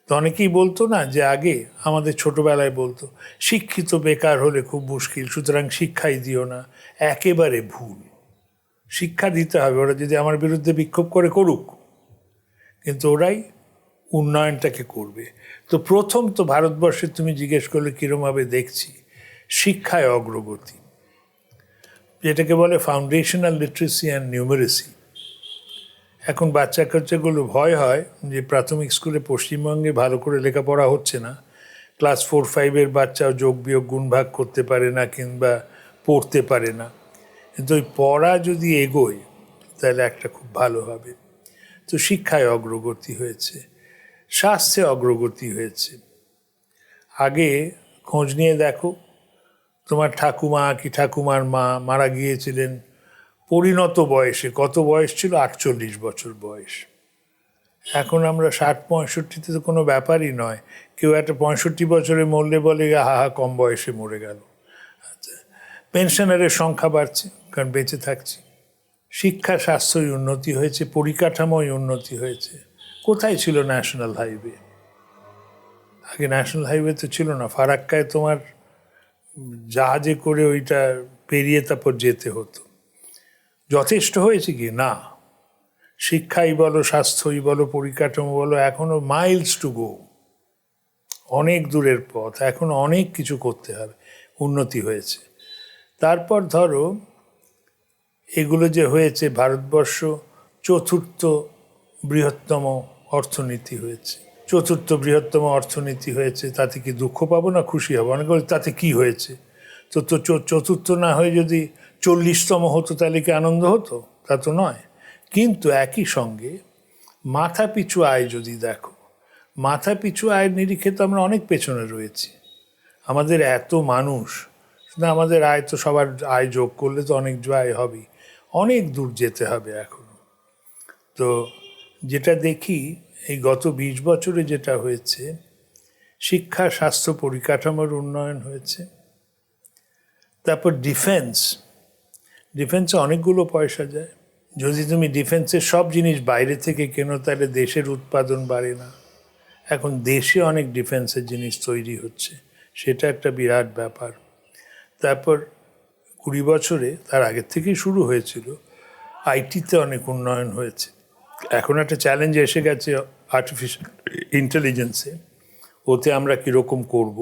Speaker 1: তো অনেকেই বলতো না যে আগে আমাদের ছোটবেলায় বলতো শিক্ষিত বেকার হলে খুব মুশকিল, সুতরাং শিক্ষাই দিও না। একেবারে ভুল। শিক্ষা দিতে হবে, ওরা যদি আমার বিরুদ্ধে বিক্ষোভ করে করুক, কিন্তু ওরাই উন্নয়নটাকে করবে। তো প্রথম তো ভারতবর্ষে তুমি জিজ্ঞেস করলে কীরমভাবে দেখছি, শিক্ষায় অগ্রগতি, যেটাকে বলে ফাউন্ডেশনাল লিটারেসি অ্যান্ড নিউমারেসি। এখন বাচ্চা কাচ্চাগুলো ভয় হয় যে প্রাথমিক স্কুলে পশ্চিমবঙ্গে ভালো করে লেখাপড়া হচ্ছে না, ক্লাস 4-5-এর বাচ্চাও যোগ বিয়োগ গুণ ভাগ করতে পারে না কিংবা পড়তে পারে না। কিন্তু ওই পড়া যদি এগোয় তাহলে একটা খুব ভালো হবে। তো শিক্ষায় অগ্রগতি হয়েছে, স্বাস্থ্যে অগ্রগতি হয়েছে। আগে খোঁজ নিয়ে দেখো, তোমার ঠাকুমা কি ঠাকুমার মা মারা গিয়েছিলেন পরিণত বয়সে, কত বয়স ছিল? 48 বছর বয়স। এখন আমরা 60-65-তে তো কোনো ব্যাপারই নয়। কেউ একটা 65 বছরে মরলে বলে হা হা কম বয়সে মরে গেল। আচ্ছা, পেনশনারের সংখ্যা বাড়ছে কারণ বেঁচে থাকছি। শিক্ষা স্বাস্থ্যই উন্নতি হয়েছে, পরিকাঠামোই উন্নতি হয়েছে। কোথায় ছিল ন্যাশনাল হাইওয়ে? আগে ন্যাশনাল হাইওয়ে তো ছিল না, ফারাক্কায় তোমার জাহাজে করে ওইটা পেরিয়ে তারপর যেতে হতো। যথেষ্ট হয়েছে কি না? শিক্ষাই বলো, স্বাস্থ্যই বলো, পরিকাঠামো বলো, এখনো মাইলস টু গো, অনেক দূরের পথ, এখনো অনেক কিছু করতে হবে। উন্নতি হয়েছে। তারপর ধরো এগুলো যে হয়েছে, ভারতবর্ষ 4র্থ বৃহত্তম অর্থনীতি হয়েছে। 4র্থ বৃহত্তম অর্থনীতি হয়েছে, তাতে কি দুঃখ পাবো না খুশি হবো? অনেক তাতে কি হয়েছে? তো 4র্থ না হয়ে যদি 40তম হতো তাহলে কি আনন্দ হতো? তা তো নয়। কিন্তু একই সঙ্গে মাথা পিছু আয় যদি দেখো, মাথা পিছু আয়ের নিরিখে তো আমরা অনেক পেছনে রয়েছি। আমাদের এত মানুষ, না আমাদের আয় তো সবার আয় যোগ করলে তো অনেক আয় হবেই, অনেক দূর যেতে হবে এখনো। তো যেটা দেখি এই গত 20 বছরে যেটা হয়েছে, শিক্ষা স্বাস্থ্য পরিকাঠামোর উন্নয়ন হয়েছে। তারপর ডিফেন্সে অনেকগুলো পয়সা যায়। যদি তুমি ডিফেন্সের সব জিনিস বাইরে থেকে কেনো তাহলে দেশের উৎপাদন বাড়ে না। এখন দেশে অনেক ডিফেন্সের জিনিস তৈরি হচ্ছে, সেটা একটা বিরাট ব্যাপার। তারপর 20 বছরে, তার আগের থেকেই শুরু হয়েছিল, আইটিতে অনেক উন্নয়ন হয়েছে। এখন একটা চ্যালেঞ্জ এসে গেছে আর্টিফিশিয়াল ইন্টেলিজেন্সে, ওতে আমরা কীরকম করব।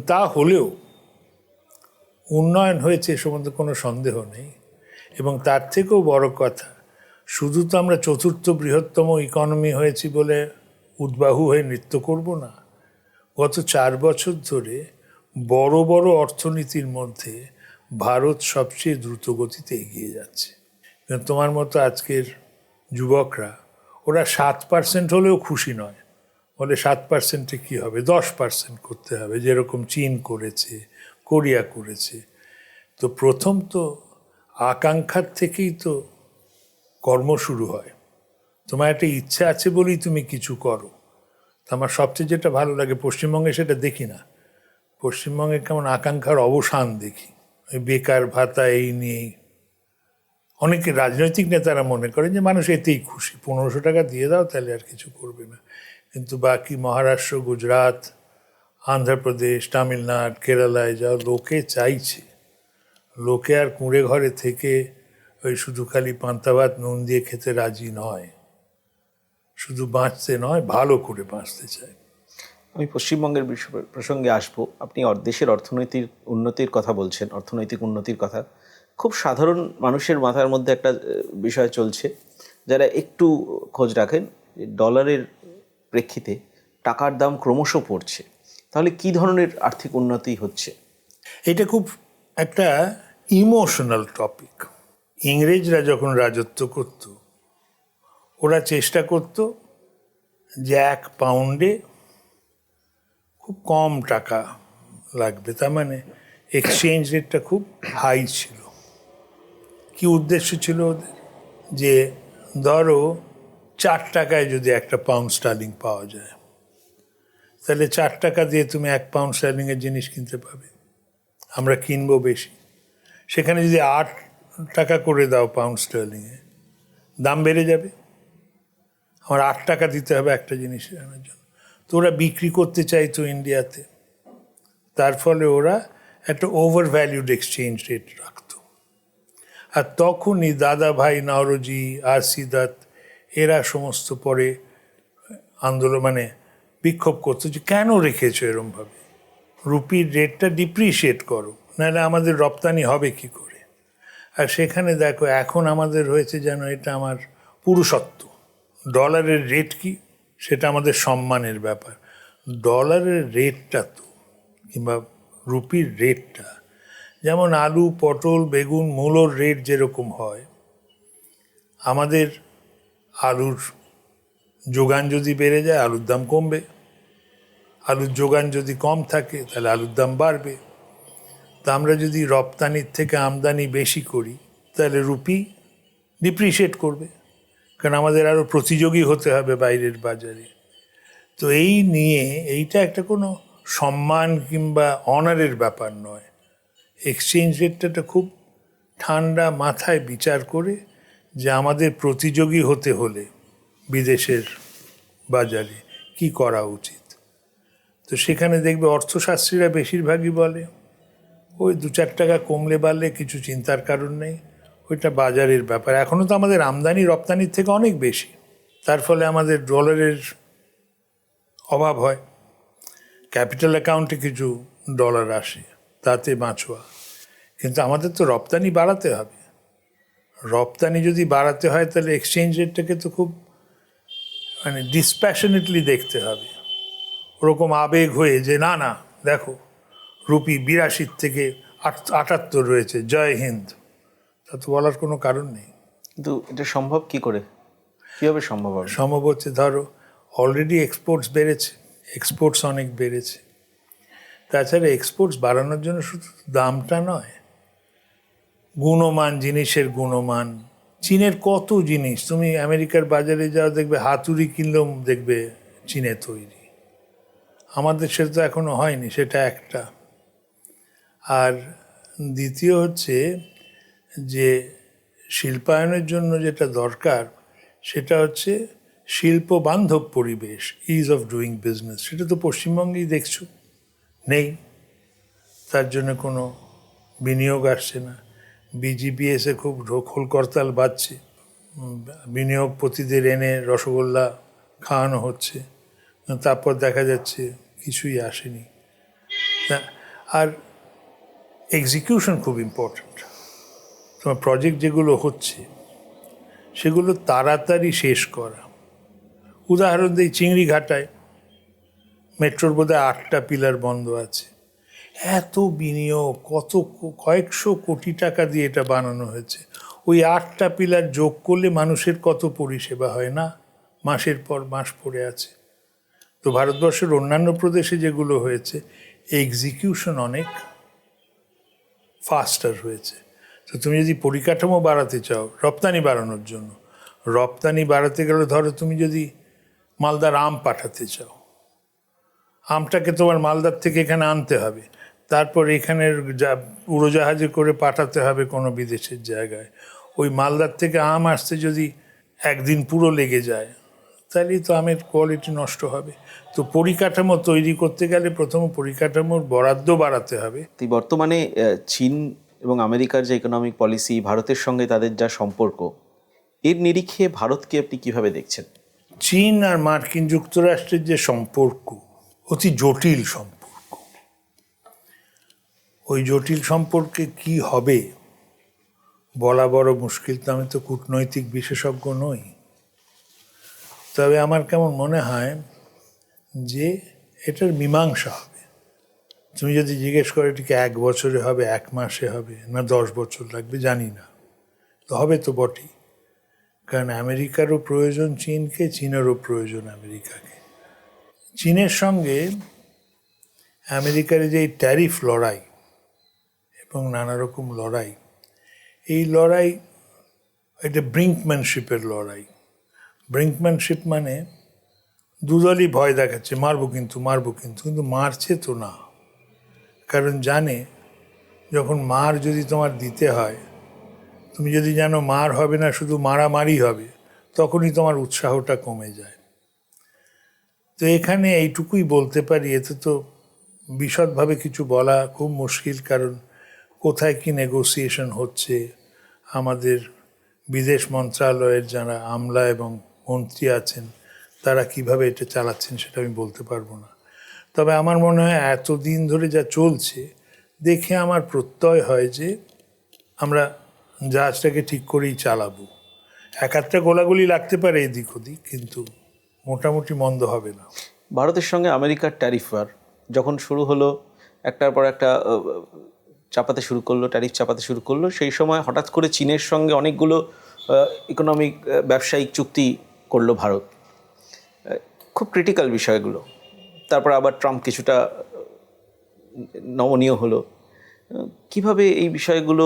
Speaker 1: তা হলেও উন্নয়ন হয়েছে এ সম্বন্ধে কোনো সন্দেহ নেই। এবং তার থেকেও বড় কথা, শুধু তো আমরা চতুর্থ বৃহত্তম ইকোনমি হয়েছি বলে উদ্বাহু হয়ে নৃত্য করব না। গত 4 বছর ধরে বড় বড় অর্থনীতির মধ্যে ভারত সবচেয়ে দ্রুত গতিতে এগিয়ে যাচ্ছে। তোমার মতো আজকের যুবকরা, ওরা 7% হলেও খুশি নয়। বলে 7%-এ কী হবে, 10% করতে হবে, যেরকম চীন করেছে, কোরিয়া করেছে। তো প্রথম তো আকাঙ্ক্ষার থেকেই তো কর্ম শুরু হয়। তোমার একটা ইচ্ছা আছে বলেই তুমি কিছু করো। তো আমার সবচেয়ে যেটা ভালো লাগে, পশ্চিমবঙ্গে সেটা দেখি না। পশ্চিমবঙ্গে কেমন আকাঙ্ক্ষার অবসান দেখি, ওই বেকার ভাতা এই নিয়েই। অনেকে রাজনৈতিক নেতারা মনে করেন যে মানুষ এতেই খুশি, 1500 টাকা দিয়ে দাও তাহলে আর কিছু করবে না। কিন্তু বাকি মহারাষ্ট্র, গুজরাট, আন্ধ্রপ্রদেশ, তামিলনাড়ু, কেরালায় যাও, লোকে চাইছে। লোকে আর কুঁড়ে ঘরে থেকে ওই শুধু খালি পান্তা ভাত নুন দিয়ে খেতে রাজি নয়। শুধু বাঁচতে নয়, ভালো করে বাঁচতে চায়।
Speaker 2: আমি পশ্চিমবঙ্গের প্রসঙ্গে আসবো। আপনি দেশের অর্থনৈতিক উন্নতির কথা বলছেন, অর্থনৈতিক উন্নতির কথা। খুব সাধারণ মানুষের মাথার মধ্যে একটা বিষয় চলছে, যারা একটু খোঁজ রাখেন, ডলারের প্রেক্ষিতে টাকার দাম ক্রমশ পড়ছে। তাহলে কি ধরনের আর্থিক উন্নতি হচ্ছে?
Speaker 1: এটা খুব একটা ইমোশনাল টপিক। ইংরেজরা যখন রাজত্ব করত, ওরা চেষ্টা করত যে 1 পাউন্ডে খুব কম টাকা লাগবে। তার মানে এক্সচেঞ্জ রেটটা খুব হাই ছিল। কি উদ্দেশ্য ছিল ওদের? যে ধরো 4 টাকায় যদি 1 পাউন্ড স্টার্লিং পাওয়া যায়, তাহলে 4 টাকা দিয়ে তুমি 1 পাউন্ড স্টার্লিংয়ের জিনিস কিনতে পাবে। আমরা কিনবো বেশি। সেখানে যদি 8 টাকা করে দাও পাউন্ড স্টার্লিংয়ে, দাম বেড়ে যাবে। আমার 8 টাকা দিতে হবে একটা জিনিস আনার জন্য। তো ওরা বিক্রি করতে চাইতো ইন্ডিয়াতে। তার ফলে ওরা একটা ওভার ভ্যালুড এক্সচেঞ্জ রেট রাখত। আর তখনই দাদা ভাই নওরোজি, আর.সি. দত্ত এরা সমস্ত পরে আন্দোলন মানে বিক্ষোভ করতো যে কেন রেখেছো এরমভাবে, রুপির রেটটা ডিপ্রিশিয়েট করো, নাহলে আমাদের রপ্তানি হবে কি করে। আর সেখানে দেখো এখন আমাদের হয়েছে যেন এটা আমার পুরুষত্ব। ডলারের রেট কি, সেটা আমাদের সম্মানের ব্যাপার। ডলারের রেটটা তো, কিংবা রুপির রেটটা, যেমন আলু, পটল, বেগুন, মূলোর রেট যেরকম হয়, আমাদের আলুর যোগান যদি বেড়ে যায় আলুর দাম কমবে, আলুর যোগান যদি কম থাকে তাহলে আলুর দাম বাড়বে। তা আমরা যদি রপ্তানির থেকে আমদানি বেশি করি তাহলে রুপি ডিপ্রিশিয়েট করবে, কারণ আমাদের আরও প্রতিযোগী হতে হবে বাইরের বাজারে। তো এই নিয়ে এইটা একটা কোনো সম্মান কিংবা অনারের ব্যাপার নয়। এক্সচেঞ্জ রেটটা খুব ঠান্ডা মাথায় বিচার করে যে আমাদের প্রতিযোগী হতে হলে বিদেশের বাজারে কি করা উচিত। তো সেখানে দেখবে অর্থশাস্ত্রীরা বেশিরভাগই বলে ওই 2-4 টাকা কমলে বাড়লে কিছু চিন্তার কারণ নেই, ওইটা বাজারের ব্যাপার। এখনও তো আমাদের আমদানি রপ্তানির থেকে অনেক বেশি, তার ফলে আমাদের ডলারের অভাব হয়। ক্যাপিটাল অ্যাকাউন্টে কিছু ডলার আসে, তাতে বাঁচোয়া। কিন্তু আমাদের তো রপ্তানি বাড়াতে হবে। রপ্তানি যদি বাড়াতে হয় তাহলে এক্সচেঞ্জ রেটটাকে তো খুব মানে ডিসপ্যাশনেটলি দেখতে হবে। ওরকম আবেগ হয়ে যে না না দেখো রুপি 82 থেকে 78 রয়েছে, জয় হিন্দ, তা তো বলার কোনো কারণ নেই।
Speaker 2: কিন্তু এটা সম্ভব কি করে, কীভাবে সম্ভব হবে?
Speaker 1: সম্ভব হচ্ছে, ধরো অলরেডি এক্সপোর্টস বেড়েছে, এক্সপোর্টস অনেক বেড়েছে। তাছাড়া এক্সপোর্টস বাড়ানোর জন্য শুধু দামটা নয়, গুণমান, জিনিসের গুণমান। চীনের কত জিনিস, তুমি আমেরিকার বাজারে যাও দেখবে হাতুড়ি কিনলেও দেখবে চীনে তৈরি। আমাদের সেটা তো এখনো হয়নি, সেটা একটা। আর দ্বিতীয় হচ্ছে যে শিল্পায়নের জন্য যেটা দরকার সেটা হচ্ছে শিল্প বান্ধব পরিবেশ, ইজ অফ ডুইং বিজনেস। সেটা তো পশ্চিমবঙ্গেই দেখছো নেই, তার জন্য কোনো বিনিয়োগ আসছে না। বিজিবিএসে খুব খোল করতাল বাজছে, বিনিয়োগপতিদের এনে রসগোল্লা খাওয়ানো হচ্ছে, তারপর দেখা যাচ্ছে কিছুই আসেনি। আর এক্সিকিউশন খুব ইম্পর্ট্যান্ট। তোমার প্রজেক্ট যেগুলো হচ্ছে সেগুলো তাড়াতাড়ি শেষ করা। উদাহরণ দিই, চিংড়ি ঘাটায় মেট্রোর বোধহয় 8টা পিলার বন্ধ আছে। এত বিনিয়োগ, কয়েকশো কোটি টাকা দিয়ে এটা বানানো হয়েছে। ওই 8টা পিলার যোগ করলে মানুষের কত পরিষেবা হয় না, মাসের পর মাস পড়ে আছে। তো ভারতবর্ষের অন্যান্য প্রদেশে যেগুলো হয়েছে এক্সিকিউশন অনেক ফাস্টার হয়েছে। তো তুমি যদি পরিকাঠামো বাড়াতে চাও রপ্তানি বাড়ানোর জন্য, রপ্তানি বাড়াতে গেলে ধরো তুমি যদি মালদার আম পাঠাতে চাও, আমটাকে তোমার মালদার থেকে এখানে আনতে হবে, তারপর এখানের উড়োজাহাজে করে পাঠাতে হবে কোনো বিদেশের জায়গায়। ওই মালদার থেকে আম আসতে যদি একদিন পুরো লেগে যায় তাহলেই তো আমের কোয়ালিটি নষ্ট হবে। তো পরিকাঠামো তৈরি করতে গেলে প্রথম পরিকাঠামোর বরাদ্দ বাড়াতে হবে।
Speaker 2: বর্তমানে চীন এবং আমেরিকার যে ইকোনমিক পলিসি, ভারতের সঙ্গে তাদের যা সম্পর্ক, এর নিরিখে ভারতকে আপনি কিভাবে দেখছেন?
Speaker 1: চীন আর মার্কিন যুক্তরাষ্ট্রের যে সম্পর্ক অতি জটিল সম্পর্ক। ওই জটিল সম্পর্কে কি হবে বলা বড় মুশকিল। তো আমি তো কূটনৈতিক বিশেষজ্ঞ নই, তবে আমার কেমন মনে হয় যে এটার মীমাংসা হবে। তুমি যদি জিজ্ঞেস করো এটা কি 1 বছরে হবে, 1 মাসে হবে, না 10 বছর লাগবে, জানি না। তো হবে তো বটেই, কারণ আমেরিকারও প্রয়োজন চীনকে, চীনেরও প্রয়োজন আমেরিকাকে। চীনের সঙ্গে আমেরিকার যে ট্যারিফ লড়াই এবং নানা রকম লড়াই, এই লড়াই এটা ব্রিঙ্কম্যানশিপের লড়াই। ব্রিঙ্কম্যানশিপ মানে দুদলই ভয় দেখাচ্ছে, মারবো কিন্তু মারবো কিন্তু, কিন্তু মারছে তো না। কারণ জানে যখন মার যদি তোমার দিতে হয়, তুমি যদি জানো মার হবে না, শুধু মারামারি হবে, তখনই তোমার উৎসাহটা কমে যায়। তো এখানে এইটুকুই বলতে পারি, এতে তো বিশদভাবে কিছু বলা খুব মুশকিল, কারণ কোথায় কি নেগোসিয়েশন হচ্ছে, আমাদের বিদেশ মন্ত্রণালয়ের যারা আমলা এবং মন্ত্রী আছেন তারা কিভাবে এটা চালাচ্ছেন সেটা আমি বলতে পারবো না। তবে আমার মনে হয় এতদিন ধরে যা চলছে দেখে আমার প্রত্যয় হয় যে আমরা জাহাজটাকে ঠিক করেই চালাবো। এক একটা গোলাগুলি লাগতে পারে এদিক ওদিক, কিন্তু মোটামুটি মন্দ হবে না।
Speaker 2: ভারতের সঙ্গে আমেরিকার ট্যারিফ ওয়ার যখন শুরু হলো, একটার পর একটা চাপাতে শুরু করলো, ট্যারিফ চাপাতে শুরু করলো, সেই সময় হঠাৎ করে চীনের সঙ্গে অনেকগুলো ইকোনমিক ব্যবসায়িক চুক্তি করলো ভারত, খুব ক্রিটিক্যাল বিষয়গুলো। তারপর আবার ট্রাম্প কিছুটা নমনীয় হলো। কিভাবে এই বিষয়গুলো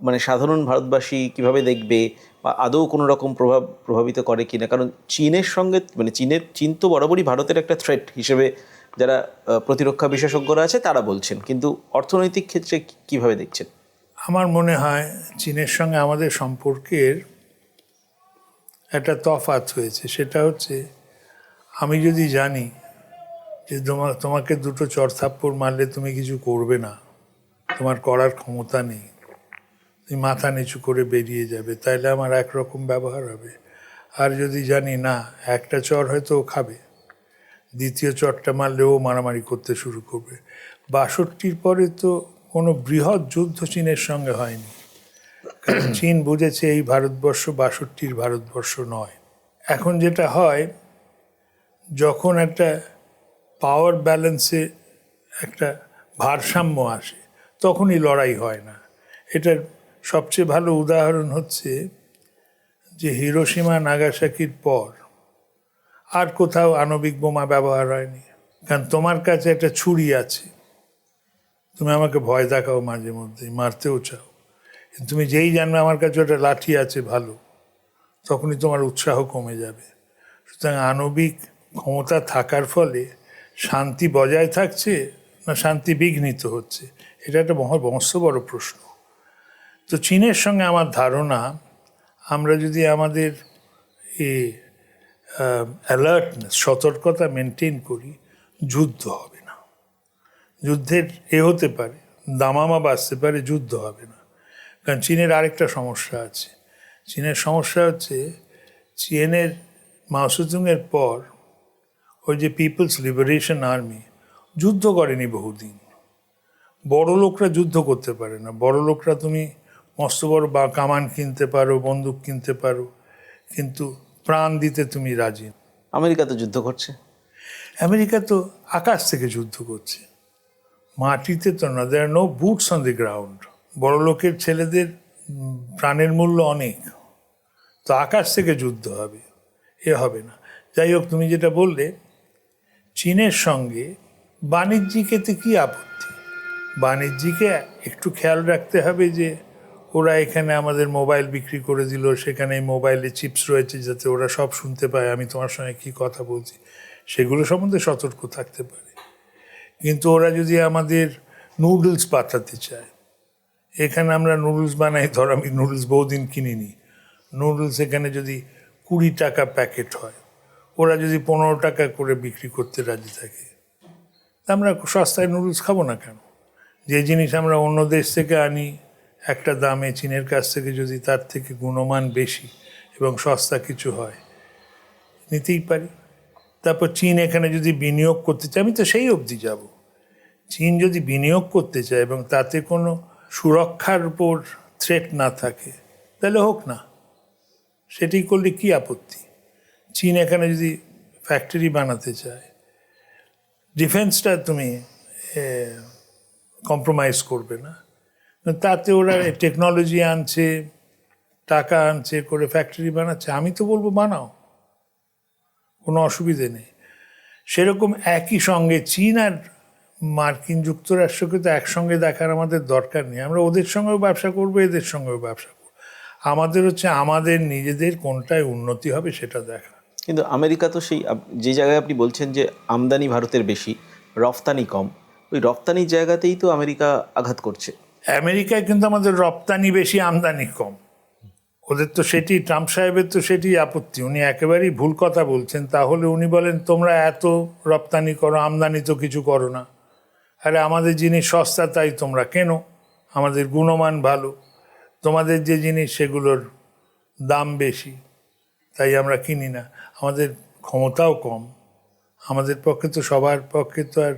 Speaker 2: মানে সাধারণ ভারতবাসী কিভাবে দেখবে, বা আদৌ কোনো রকম প্রভাবিত করে কিনা? কারণ চীনের সঙ্গে মানে চীন তো বরাবরই ভারতের একটা থ্রেট হিসেবে যারা প্রতিরক্ষা বিশেষজ্ঞরা আছে তারা বলছেন, কিন্তু অর্থনৈতিক ক্ষেত্রে কিভাবে দেখছেন?
Speaker 1: আমার মনে হয় চীনের সঙ্গে আমাদের সম্পর্কের একটা তফাৎ হয়েছে। সেটা হচ্ছে, আমি যদি জানি যে তোমাকে দুটো চড়থাপ্পড় মারলে তুমি কিছু করবে না, তোমার করার ক্ষমতা নেই, তুমি মাথা নিচু করে বেরিয়ে যাবে, তাইলে আমার একরকম ব্যবহার হবে। আর যদি জানি না, একটা চড় হয়তো ও খাবে, দ্বিতীয় চড়টা মারলে ও মারামারি করতে শুরু করবে। 62-র পরে তো কোনো বৃহৎ যুদ্ধ চীনের সঙ্গে হয়নি, কারণ চীন বুঝেছে এই ভারতবর্ষ 62-র ভারতবর্ষ নয়। এখন যেটা হয়, যখন একটা পাওয়ার ব্যালেন্সে একটা ভারসাম্য আসে তখনই লড়াই হয় না। এটার সবচেয়ে ভালো উদাহরণ হচ্ছে যে হিরোশিমা নাগাসাকির পর আর কোথাও আণবিক বোমা ব্যবহার হয়নি, কারণ তোমার কাছে একটা ছুরি আছে, তুমি আমাকে ভয় দেখাও মাঝে মধ্যে, মারতেও চাও, তুমি যেই জানবে আমার কাছে একটা লাঠি আছে ভালো, তখনই তোমার উৎসাহ কমে যাবে। সুতরাং আণবিক ক্ষমতা থাকার ফলে শান্তি বজায় থাকছে না শান্তি বিঘ্নিত হচ্ছে, এটা একটা মস্ত বড় প্রশ্ন। তো চীনের সঙ্গে আমার ধারণা, আমরা যদি আমাদের অ্যালার্টনেস, সতর্কতা মেনটেন করি, যুদ্ধ হবে না। যুদ্ধের হতে পারে, দামামা বাঁচতে পারে, যুদ্ধ হবে না। কারণ চীনের আরেকটা সমস্যা আছে। চীনের সমস্যা হচ্ছে, চীনের মাওসেতুংয়ের পর ওই যে পিপলস লিবারেশন আর্মি যুদ্ধ করেনি বহুদিন, বড় লোকরা যুদ্ধ করতে পারে না। বড় লোকরা তুমি মস্ত বড় বা কামান কিনতে পারো, বন্দুক কিনতে পারো, কিন্তু প্রাণ দিতে তুমি রাজি না।
Speaker 2: আমেরিকা তো যুদ্ধ করছে।
Speaker 1: আমেরিকা তো আকাশ থেকে যুদ্ধ করছে, মাটিতে তো না। There no boots on the ground. বড় লোকের ছেলেদের প্রাণের মূল্য অনেক, তো আকাশ থেকে যুদ্ধ হবে, এ হবে না। যাই হোক, তুমি যেটা বললে চীনের সঙ্গে বাণিজ্যিকেতে কি আপত্তি? বাণিজ্যিকে একটু খেয়াল রাখতে হবে যে ওরা এখানে আমাদের মোবাইল বিক্রি করে দিল, সেখানে মোবাইলে চিপস রয়েছে যাতে ওরা সব শুনতে পায় আমি তোমার সঙ্গে কি কথা বলছি, সেগুলো সম্বন্ধে সতর্ক থাকতে পারে। কিন্তু ওরা যদি আমাদের নুডলস পাঠাতে চায়, এখানে আমরা নুডলস বানাই, ধর আমি নুডলস বহুদিন কিনিনি, নুডলস এখানে যদি 20 টাকা প্যাকেট হয়, ওরা যদি 15 টাকা করে বিক্রি করতে রাজি থাকে, তা আমরা সস্তায় নুডলস খাবো না কেন? যে জিনিস আমরা অন্য দেশ থেকে আনি একটা দামে, চীনের কাছ থেকে যদি তার থেকে গুণমান বেশি এবং সস্তা কিছু হয়, নিতেই পারি। তারপর চীন এখানে যদি বিনিয়োগ করতে চায়, আমি তো সেই অবধি যাব, চীন যদি বিনিয়োগ করতে চায় এবং তাতে কোনো সুরক্ষার উপর থ্রেট না থাকে, তাহলে হোক না, সেটি করলে কি আপত্তি? চীন এখানে যদি ফ্যাক্টরি বানাতে চায়, ডিফেন্সটা তুমি কম্প্রোমাইজ করবে না, তাতে ওরা টেকনোলজি আনছে, টাকা আনছে, করে ফ্যাক্টরি বানাচ্ছে, আমি তো বলবো বানাও, কোনো অসুবিধে নেই। সেরকম একই সঙ্গে চীন আর মার্কিন যুক্তরাষ্ট্রকে তো একসঙ্গে দেখার আমাদের দরকার নেই। আমরা ওদের সঙ্গেও ব্যবসা করবো, এদের সঙ্গেও ব্যবসা করবো। আমাদের হচ্ছে আমাদের নিজেদের কোনটায় উন্নতি হবে সেটা দেখা।
Speaker 2: কিন্তু আমেরিকা তো সেই যে জায়গায় আপনি বলছেন যে আমদানি ভারতের বেশি, রফতানি কম, ওই রফতানির জায়গাতেই তো আমেরিকা আঘাত করছে।
Speaker 1: আমেরিকায় কিন্তু আমাদের রপ্তানি বেশি, আমদানি কম। ওদের তো সেটি, ট্রাম্প সাহেবের তো সেটি আপত্তি। উনি একেবারেই ভুল কথা বলছেন। তাহলে উনি বলেন তোমরা এত রপ্তানি করো, আমদানি তো কিছু করো না। আরে আমাদের জিনিস সস্তা তাই তোমরা কেন, আমাদের গুণমান ভালো, তোমাদের যে জিনিস সেগুলোর দাম বেশি তাই আমরা কিনি না। আমাদের ক্ষমতাও কম, আমাদের পক্ষে তো, সবার পক্ষে তো আর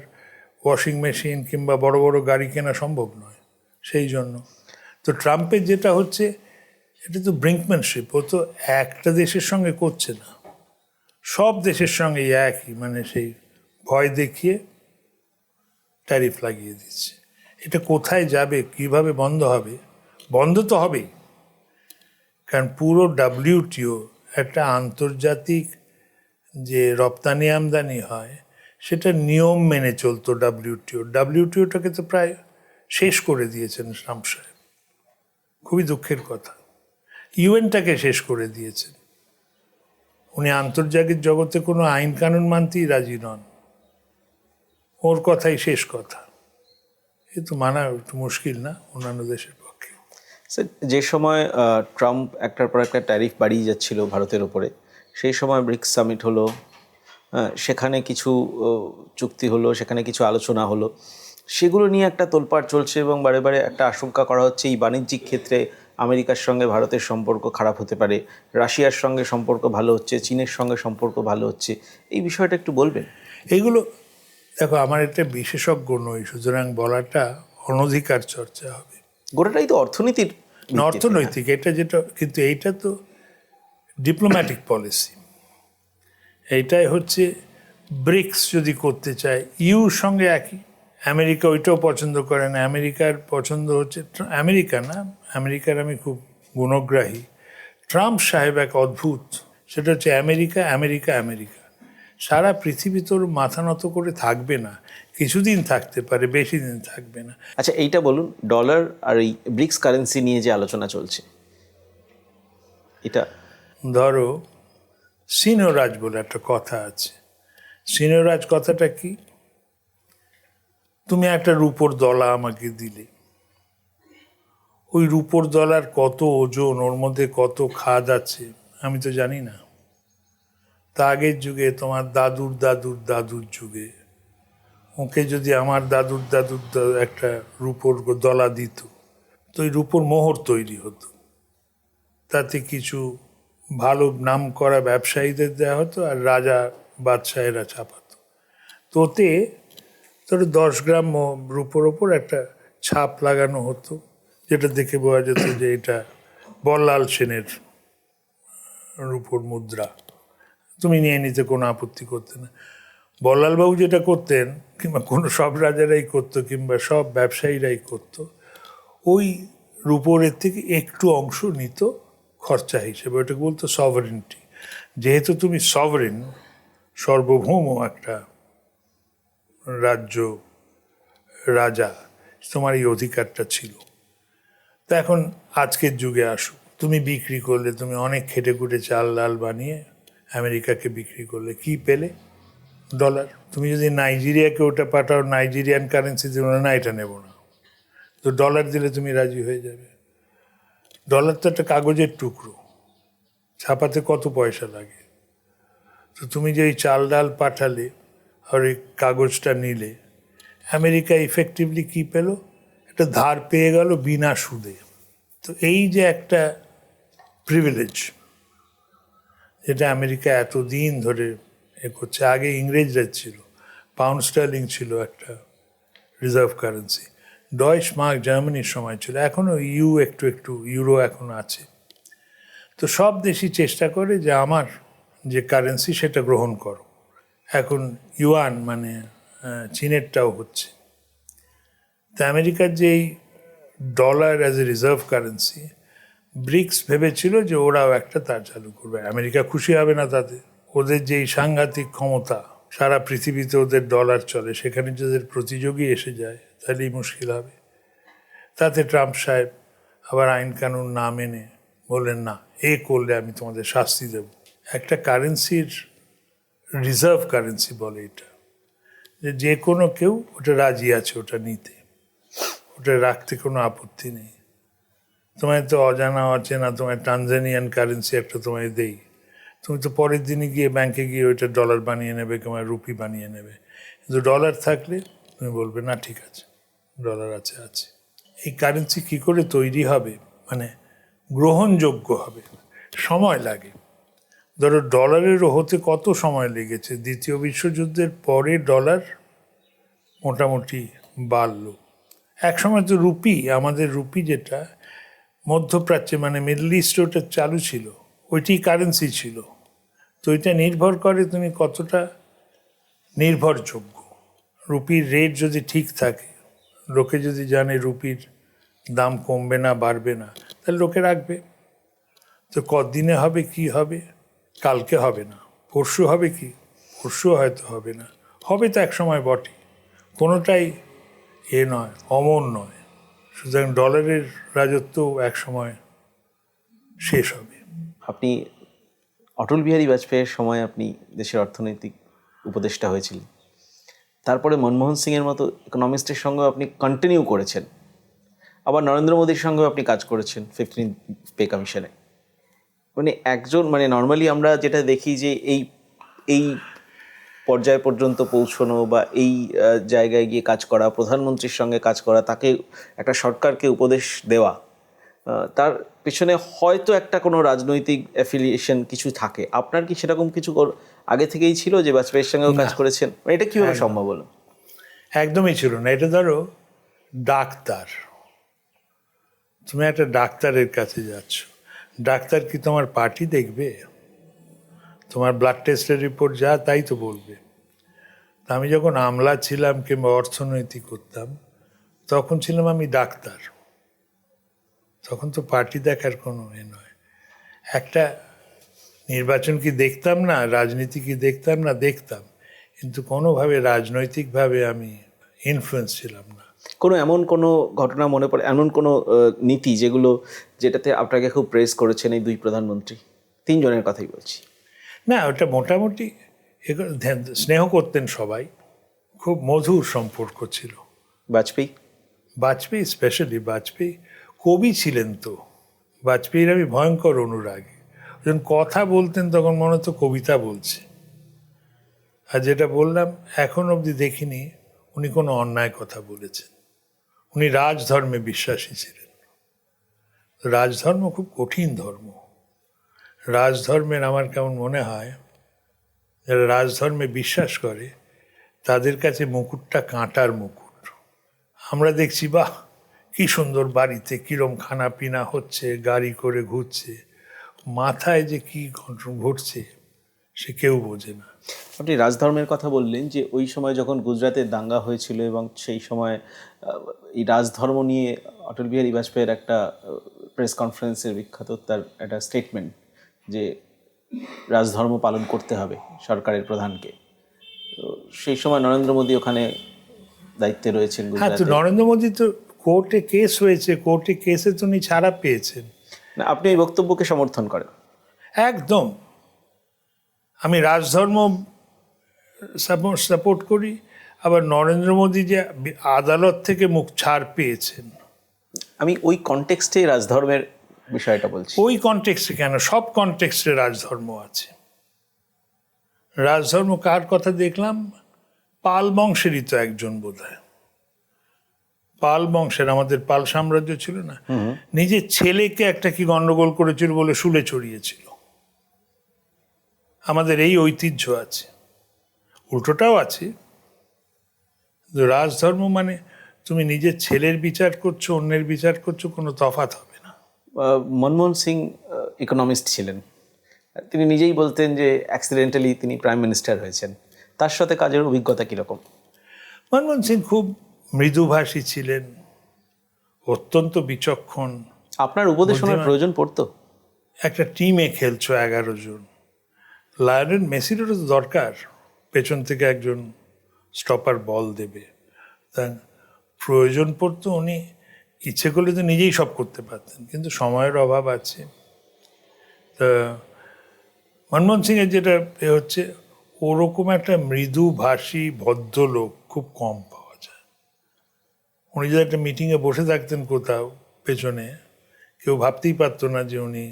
Speaker 1: ওয়াশিং মেশিন কিংবা বড় বড় গাড়ি কেনা সম্ভব নয়। সেই জন্য তো ট্রাম্পের যেটা হচ্ছে, এটা তো ব্রিঙ্কম্যানশিপ। ও তো একটা দেশের সঙ্গে করছে না, সব দেশের সঙ্গে একই, মানে সেই ভয় দেখিয়ে ট্যারিফ লাগিয়ে দিচ্ছে। এটা কোথায় যাবে, কিভাবে বন্ধ হবে? বন্ধ তো হবেই, কারণ পুরো WTO একটা আন্তর্জাতিক যে রপ্তানি আমদানি হয় সেটা নিয়ম মেনে চলতো। WTOটাকে তো প্রায় শেষ করে দিয়েছেন ট্রাম্প সাহেব, খুবই দুঃখের কথা। ইউএনটাকে শেষ করে দিয়েছেন উনি। আন্তর্জাতিক জগতে কোনো আইন কানুন মানতেই রাজি নন, ওর কথাই শেষ কথা। এ তো মানা একটু মুশকিল না অন্যান্য দেশের পক্ষে?
Speaker 2: স্যার, যে সময় ট্রাম্প একটার পর একটা ট্যারিফ বাড়িয়ে যাচ্ছিল ভারতের ওপরে, সেই সময় ব্রিক্স সামিট হলো, সেখানে কিছু চুক্তি হলো, সেখানে কিছু আলোচনা হলো, সেগুলো নিয়ে একটা তোলপাড় চলছে এবং বারে বারে একটা আশঙ্কা করা হচ্ছে এই বাণিজ্যিক ক্ষেত্রে আমেরিকার সঙ্গে ভারতের সম্পর্ক খারাপ হতে পারে, রাশিয়ার সঙ্গে সম্পর্ক ভালো হচ্ছে, চীনের সঙ্গে সম্পর্ক ভালো হচ্ছে, এই বিষয়টা একটু বলবেন?
Speaker 1: এইগুলো দেখো, আমার একটা বিশেষজ্ঞ নই, সুতরাং বলাটা অনধিকার চর্চা হবে।
Speaker 2: গোটাটাই তো অর্থনীতির
Speaker 1: অর্থনৈতিক এটা যেটা, কিন্তু এইটা তো ডিপ্লোম্যাটিক পলিসি। এইটাই হচ্ছে ব্রিক্স যদি করতে চায়, ইউর সঙ্গে একই। আমেরিকা ওইটাও পছন্দ করে না। আমেরিকার পছন্দ হচ্ছে আমেরিকা না, আমেরিকার আমি খুব গুণগ্রাহী। ট্রাম্প সাহেব এক অদ্ভুত, সেটা হচ্ছে আমেরিকা আমেরিকা আমেরিকা। সারা পৃথিবী তোর মাথা নত করে থাকবে না, কিছুদিন থাকতে পারে, বেশি দিন থাকবে না।
Speaker 2: আচ্ছা, এইটা বলুন, ডলার আর এই ব্রিক্স কারেন্সি নিয়ে যে আলোচনা চলছে, এটা
Speaker 1: ধরো সিনোরাজ বলে একটা কথা আছে। সিনোরাজ কথাটা কি? তুমি একটা রূপোর দলা আমাকে দিলে, ওই রূপোর দলার কত ওজন, ওর মধ্যে কত খাদ আছে আমি তো জানি না। তা আগের যুগে, তোমার দাদুর দাদুর দাদুর যুগে, ওকে যদি আমার দাদুর দাদুর একটা রূপোর দলা দিত, তো ওই রূপোর মোহর তৈরি হতো, তাতে কিছু ভালো নাম করা ব্যবসায়ীদের দেওয়া হতো আর রাজা বাদশাহেরা ছাপাতো। তোতে তোর 10 গ্রাম রূপোর ওপর একটা ছাপ লাগানো হতো, যেটা দেখে বোঝা যেত যে এটা বল্লাল সেনের রূপোর মুদ্রা, তুমি নিয়ে নিতে কোনো আপত্তি করতে না। বল্লালবাবু যেটা করতেন, কিংবা কোনো সব রাজারাই করতো, কিংবা সব ব্যবসায়ীরাই করতো, ওই রূপোরের থেকে একটু অংশ নিত খরচা হিসেবে, ওটাকে বলতো সভারেন্টি। যেহেতু তুমি সভারেন, সার্বভৌম একটা রাজ্য, রাজা, তোমার এই অধিকারটা ছিল। তা এখন আজকের যুগে আসো, তুমি বিক্রি করলে, তুমি অনেক খেটে খুটে চাল ডাল বানিয়ে আমেরিকাকে বিক্রি করলে, কি পেলে? ডলার। তুমি যদি নাইজেরিয়াকে ওটা পাঠাও নাইজেরিয়ান কারেন্সি দিলে, না এটা নেব না, তো ডলার দিলে তুমি রাজি হয়ে যাবে। ডলার তো একটা কাগজের টুকরো, ছাপাতে কত পয়সা লাগে। তো তুমি যে এই চাল ডাল পাঠালে আর এই কাগজটা নিলে, আমেরিকা ইফেক্টিভলি কি পেল? একটা ধার পেয়ে গেল বিনা সুদে। তো এই যে একটা প্রিভিলেজ, যেটা আমেরিকা এতদিন ধরে এ করছে। আগে ইংরেজরা ছিল, পাউন্ড স্টার্লিং ছিল একটা রিজার্ভ কারেন্সি, ডয়েশ মার্ক জার্মানির সময় ছিল, এখনও একটু একটু ইউরো এখন আছে। তো সব দেশই চেষ্টা করে যে আমার যে কারেন্সি সেটা গ্রহণ করো। এখন ইউয়ান মানে চীনেরটাও হচ্ছে। তো আমেরিকার যে এই dollar as a reserve currency, BRICS ভেবেছিল যে ওরাও একটা তার চালু করবে। আমেরিকা খুশি হবে না তাতে, ওদের যেই সাংঘাতিক ক্ষমতা, সারা পৃথিবীতে ওদের ডলার চলে, সেখানে যদি প্রতিযোগী এসে যায় তাহলেই মুশকিল হবে। তাতে ট্রাম্প সাহেব আবার আইন কানুন না মেনে বললেন, না, এ করলে আমি তোমাদের শাস্তি দেব। একটা কারেন্সির রিজার্ভ কারেন্সি বলে এটা, যে কোনো কেউ ওটা রাজি আছে ওটা নিতে, ওটা রাখতে কোনো আপত্তি নেই। তোমায় তো অজানা অচেনা তোমায় টানজানিয়ান কারেন্সি একটা তোমায় দেই, তুমি তো পরের দিনে গিয়ে ব্যাংকে গিয়ে ওইটা ডলার বানিয়ে নেবে, কিংবা রুপি বানিয়ে নেবে। কিন্তু ডলার থাকলে তুমি বলবে, না ঠিক আছে, ডলার আছে। এই কারেন্সি কি করে তৈরি হবে, মানে গ্রহণযোগ্য হবে, সময় লাগে। ধরো ডলারেরও হতে কত সময় লেগেছে, দ্বিতীয় বিশ্বযুদ্ধের পরে ডলার মোটামুটি বাড়লো। একসময় তো রুপি, আমাদের রুপি যেটা মধ্যপ্রাচ্যে মানে মিডল ইস্ট, ওটা চালু ছিল, ওইটি কারেন্সি ছিল। তো এটা নির্ভর করে তুমি কতটা নির্ভরযোগ্য। রুপির রেট যদি ঠিক থাকে, লোকে যদি জানে রুপির দাম কমবে না বাড়বে না, তাহলে লোকে রাখবে। তো কদিনে হবে কি হবে, কালকে হবে না, পরশু হবে কি, পরশু হয়তো হবে না, হবে তো এক সময় বটে, কোনোটাই নয়, অমর নয়। সুতরাং ডলারের রাজত্ব এক সময় শেষ হবে।
Speaker 2: আপনি অটল বিহারী বাজপেয়ীর সময় আপনি দেশের অর্থনৈতিক উপদেষ্টা হয়েছিলেন, তারপরে মনমোহন সিংয়ের মতো ইকোনমিস্টের সঙ্গেও আপনি কন্টিনিউ করেছেন, আবার নরেন্দ্র মোদীর সঙ্গেও আপনি কাজ করেছেন 15 পে কমিশনে। মানে একজন, মানে নর্মালি আমরা যেটা দেখি যে এই পর্যায় পর্যন্ত পৌঁছানো বা এই জায়গায় গিয়ে কাজ করা, প্রধানমন্ত্রীর সঙ্গে কাজ করা, তাকে একটা সরকারকে উপদেশ দেওয়া, তার পেছনে হয়তো একটা কোনো রাজনৈতিক অ্যাফিলিয়েশন কিছু থাকে। আপনার কি সেরকম কিছু আগে থেকেই ছিল যে বাজপেয়ীর সঙ্গেও কাজ করেছেন? এটা কীভাবে সম্ভব হলো?
Speaker 1: একদমই ছিল না। এটা ধরো ডাক্তার, তুমি একটা ডাক্তারের কাছে যাচ্ছ, ডাক্তার কি তোমার পার্টি দেখবে? তোমার ব্লাড টেস্টের রিপোর্ট যা তাই তো বলবে। তা আমি যখন আমলা ছিলাম কিংবা অর্থনৈতিক করতাম, তখন ছিলাম আমি ডাক্তার, তখন তো পার্টি দেখার কোনো নয়। একটা নির্বাচন কি দেখতাম না, রাজনীতি কি দেখতাম না, দেখতাম, কিন্তু কোনোভাবে রাজনৈতিকভাবে আমি ইনফ্লুয়েন্স ছিলাম না।
Speaker 2: এমন কোনো ঘটনা মনে পড়ে, এমন কোনো নীতি যেটাতে আপনাকে খুব প্রেস করেছেন এই দুই প্রধানমন্ত্রী? 3 জনের কথাই বলছি।
Speaker 1: না, ওটা মোটামুটি স্নেহ করতেন সবাই, খুব মধুর সম্পর্ক ছিল। বাজপেয়ী স্পেশালি, বাজপেয়ী কবি ছিলেন তো। বাজপেয়ীর আমি ভয়ঙ্কর অনুরাগী। যখন কথা বলতেন তখন মনে হতো কবিতা বলছে। আর যেটা বললাম, এখন অবধি দেখিনি উনি কোনো অন্যায় কথা বলেছেন। উনি রাজধর্মে বিশ্বাসী ছিলেন। রাজধর্ম খুব কঠিন ধর্ম। রাজধর্মের আমার কেমন মনে হয়, যারা রাজধর্মে বিশ্বাস করে তাদের কাছে মুকুটটা কাঁটার মুকুট। আমরা দেখছি বাহ, কি সুন্দর বাড়িতে কিরম খানা পিনা হচ্ছে, গাড়ি করে ঘুরছে, মাথায় যে কি ঘটছে সে কেউ বোঝে না।
Speaker 2: আপনি রাজধর্মের কথা বললেন, যে ওই সময় যখন গুজরাতে দাঙ্গা হয়েছিল এবং সেই সময় এই রাজধর্ম নিয়ে অটল বিহারী বাজপেয়ীর একটা প্রেস কনফারেন্সের বিখ্যাত তার একটা স্টেটমেন্ট, যে রাজধর্ম পালন করতে হবে সরকারের প্রধানকে। তো সেই সময় নরেন্দ্র মোদী ওখানে দায়িত্বে রয়েছেন
Speaker 1: হ্যাঁ, তো
Speaker 2: গুজরাটে।
Speaker 1: নরেন্দ্র মোদী তো কোর্টে কেস হয়েছে, কোর্টে কেসে তো উনি ছাড়া পেয়েছেন।
Speaker 2: না, আপনি এই বক্তব্যকে সমর্থন করেন?
Speaker 1: একদম। আমি রাজধর্ম সাপোর্ট করি। আবার নরেন্দ্র মোদী যে আদালত থেকে মুখ ছাড় পেয়েছেন,
Speaker 2: আমি ওই কনটেক্সটে রাজধর্মের বিষয়টা বলছি।
Speaker 1: ওই কনটেক্সটে কেন, সব কনটেক্সটে রাজধর্ম আছে। রাজধর্ম কার কথা দেখলাম, পাল বংশেরই তো একজন বোধহয়, পাল বংশের, আমাদের পাল সাম্রাজ্য ছিল না, নিজের ছেলেকে একটা কি গন্ডগোল করেছিল বলে শুলে চড়িয়েছিল। আমাদের এই ঐতিহ্য আছে, উল্টোটাও আছে। রাজধর্ম মানে তুমি নিজের ছেলের বিচার করছো, অন্যের বিচার করছো, কোনো তফাৎ হবে না।
Speaker 2: মনমোহন সিং ইকোনমিস্ট ছিলেন, তিনি নিজেই বলতেন যে অ্যাক্সিডেন্টালি তিনি প্রাইম মিনিস্টার হয়েছেন। তার সাথে কাজের অভিজ্ঞতা কীরকম?
Speaker 1: মনমোহন সিং খুব মৃদুভাষী ছিলেন, অত্যন্ত বিচক্ষণ।
Speaker 2: আপনার উপদেশনার প্রয়োজন পড়তো?
Speaker 1: একটা টিমে খেলছো 11 জন, লায়নেল মেসিরও তো দরকার, পেছন থেকে একজন স্টপার বল দেবে। তা প্রয়োজন পড়তো, উনি ইচ্ছে করলে তো নিজেই সব করতে পারতেন, কিন্তু সময়ের অভাব আছে। তা মনমোহন সিংয়ের যেটা হচ্ছে, ওরকম একটা মৃদুভাষী ভদ্রলোক খুব কম পাওয়া যায়। উনি যদি একটা মিটিংয়ে বসে থাকতেন কোথাও পেছনে, কেউ ভাবতেই পারতো না যে উনি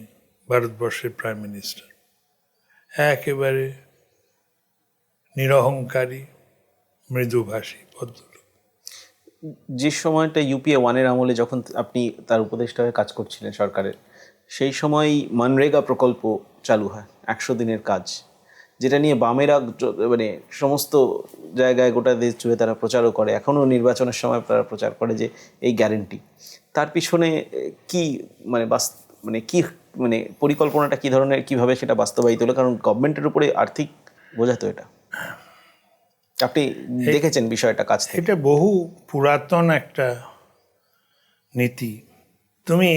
Speaker 1: ভারতবর্ষের প্রাইম মিনিস্টার। একেবারে নিরহংকারী, মৃদুভাষী ভদ্রলোক।
Speaker 2: যে সময়টা ইউপিএ 1-এর আমলে যখন আপনি তার উপদেষ্টা হয়ে কাজ করছিলেন সরকারের, সেই সময় মনরেগা প্রকল্প চালু হয়, 100 দিনের কাজ, যেটা নিয়ে বামেরা মানে সমস্ত জায়গায় গোটা দেশ জুড়ে তারা প্রচারও করে, এখনও নির্বাচনের সময় তারা প্রচার করে যে এই গ্যারেন্টি। তার পিছনে কি মানে কি মানে পরিকল্পনাটা কী ধরনের, কীভাবে সেটা বাস্তবায়িত হলো? কারণ গভর্নমেন্টের উপরে আর্থিক বোঝা তো এটা, আপনি দেখেছেন বিষয়টা কাছ থেকে।
Speaker 1: এটা বহু পুরাতন একটা নীতি। তুমি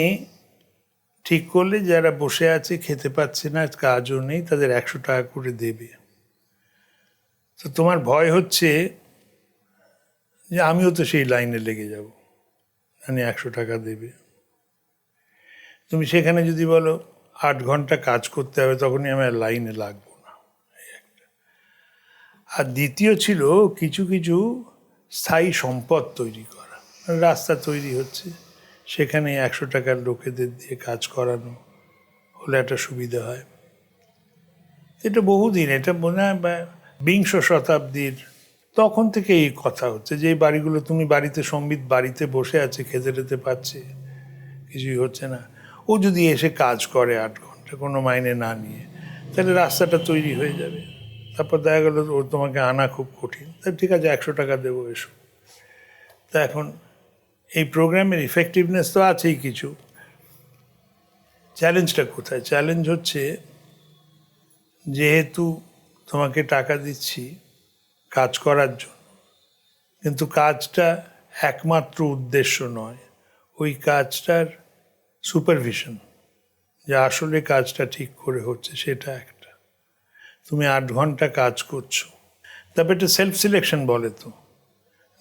Speaker 1: ঠিক করলে যারা বসে আছে খেতে পাচ্ছে না, কাজও নেই, তাদের 100 টাকা করে দেবে। তো তোমার ভয় হচ্ছে যে আমিও তো সেই লাইনে লেগে যাব, মানে 100 টাকা দেবে। তুমি সেখানে যদি বলো 8 ঘন্টা কাজ করতে হবে, তখনই আমি আর লাইনে লাগবো না। আর দ্বিতীয় ছিল কিছু কিছু স্থায়ী সম্পদ তৈরি করা। রাস্তা তৈরি হচ্ছে, সেখানে 100 টাকার লোকেদের দিয়ে কাজ করানো হলে একটা সুবিধা হয়। এটা বহুদিন, এটা মনে হয় 20 শতাব্দীর তখন থেকে এই কথা হচ্ছে যে এই বাড়িগুলো, তুমি বাড়িতে সম্বিত বাড়িতে বসে আছে, খেতে টেতে পাচ্ছে, কিছুই হচ্ছে না, ও যদি এসে কাজ করে 8 ঘন্টা কোনো মাইনে না নিয়ে, তাহলে রাস্তাটা তৈরি হয়ে যাবে। তারপর দেখা গেলো ও তোমাকে আনা খুব কঠিন, তা ঠিক আছে 100 টাকা দেবো, এসো। তা এখন এই প্রোগ্রামের ইফেক্টিভনেস তো আছেই কিছু। চ্যালেঞ্জটা কোথায়? চ্যালেঞ্জ হচ্ছে, যেহেতু তোমাকে টাকা দিচ্ছি কাজ করার জন্য, কিন্তু কাজটা একমাত্র উদ্দেশ্য নয়, ওই কাজটার সুপারভিশন, যে আসলে কাজটা ঠিক করে হচ্ছে, সেটা একটা। তুমি 8 ঘন্টা কাজ করছো, তারপর এটা সেলফ সিলেকশন বলে, তো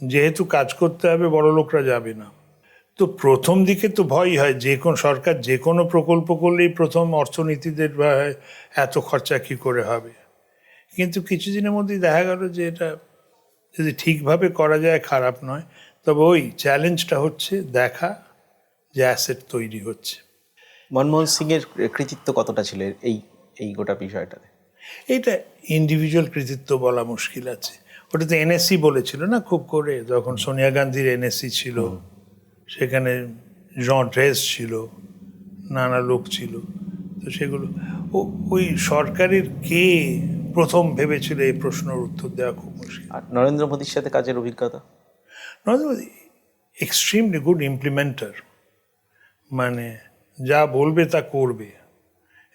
Speaker 1: যেহেতু কাজ করতে হবে, বড় লোকরা যাবে না। তো প্রথম দিকে তো ভয়ই হয়, যে কোনো সরকার যে কোনো প্রকল্প করলেই প্রথম অর্থনীতিদের এত খরচা কী করে হবে। কিন্তু কিছুদিনের মধ্যেই দেখা গেল যে এটা যদি ঠিকভাবে করা যায় খারাপ নয়। তবে ওই চ্যালেঞ্জটা হচ্ছে দেখা যে অ্যাসেট তৈরি হচ্ছে।
Speaker 2: মনমোহন সিংয়ের কৃতিত্ব কতটা ছিল এই গোটা বিষয়টাতে?
Speaker 1: এইটা ইন্ডিভিজুয়াল কৃতিত্ব বলা মুশকিল আছে। ওটা তো এনএসসি বলেছিল না খুব করে, যখন সোনিয়া গান্ধীর এনএসসি ছিল, সেখানে জন ড্রেস ছিল, নানা লোক ছিল। তো সেগুলো ওই সরকারের কে প্রথম ভেবেছিল, এই প্রশ্নের উত্তর দেওয়া খুব মুশকিল।
Speaker 2: আর নরেন্দ্র মোদীর সাথে কাজের অভিজ্ঞতা?
Speaker 1: Narendra Modi extremely good implementer, মানে যা বলবে তা করবে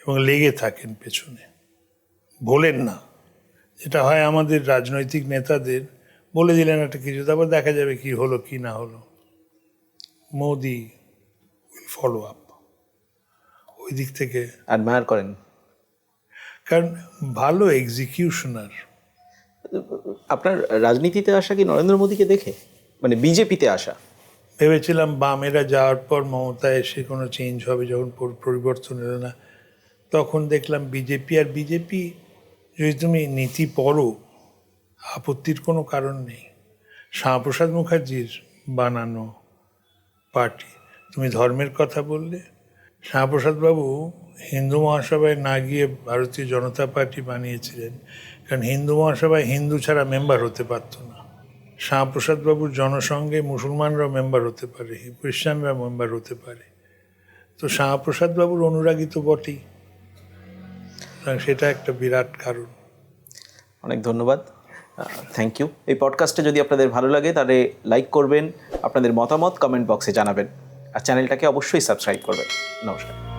Speaker 1: এবং লেগে থাকেন পেছনে, ভোলেন না। যেটা হয় আমাদের রাজনৈতিক নেতাদের, বলে দিলেন একটা কিছু, তারপর দেখা যাবে কি হলো কি না হলো। মোদি উইল ফলো আপ ওই দিক থেকে,
Speaker 2: অ্যাডমায়ার করেন।
Speaker 1: কারণ ভালো এক্সিকিউশনার।
Speaker 2: আপনার রাজনীতিতে আসা কি নরেন্দ্র মোদীকে দেখে, মানে বিজেপিতে আসা?
Speaker 1: ভেবেছিলাম বামেরা যাওয়ার পর মমতা এসে কোনো চেঞ্জ হবে, যখন পরিবর্তন এলো না, তখন দেখলাম বিজেপি। আর বিজেপি যদি তুমি নীতি পড়ো, আপত্তির কোনো কারণ নেই। শ্যামাপ্রসাদ মুখার্জির বানানো পার্টি। তুমি ধর্মের কথা বললে, শ্যামাপ্রসাদ বাবু হিন্দু মহাসভায় না গিয়ে ভারতীয় জনতা পার্টি বানিয়েছিলেন, কারণ হিন্দু মহাসভায় হিন্দু ছাড়া মেম্বার হতে পারতো না। শ্যামাপ্রসাদ বাবুর জনসংঘে মুসলমানরাও মেম্বার হতে পারে, খ্রিস্টানরা মেম্বার হতে পারে। তো শ্যামাপ্রসাদ বাবুর অনুরাগী তো বটেই, সেটা একটা বিরাট কারণ।
Speaker 2: অনেক ধন্যবাদ, থ্যাংক ইউ। এই পডকাস্টে যদি আপনাদের ভালো লাগে তাহলে লাইক করবেন, আপনাদের মতামত কমেন্ট বক্সে জানাবেন, আর চ্যানেলটাকে অবশ্যই সাবস্ক্রাইব করবেন। নমস্কার।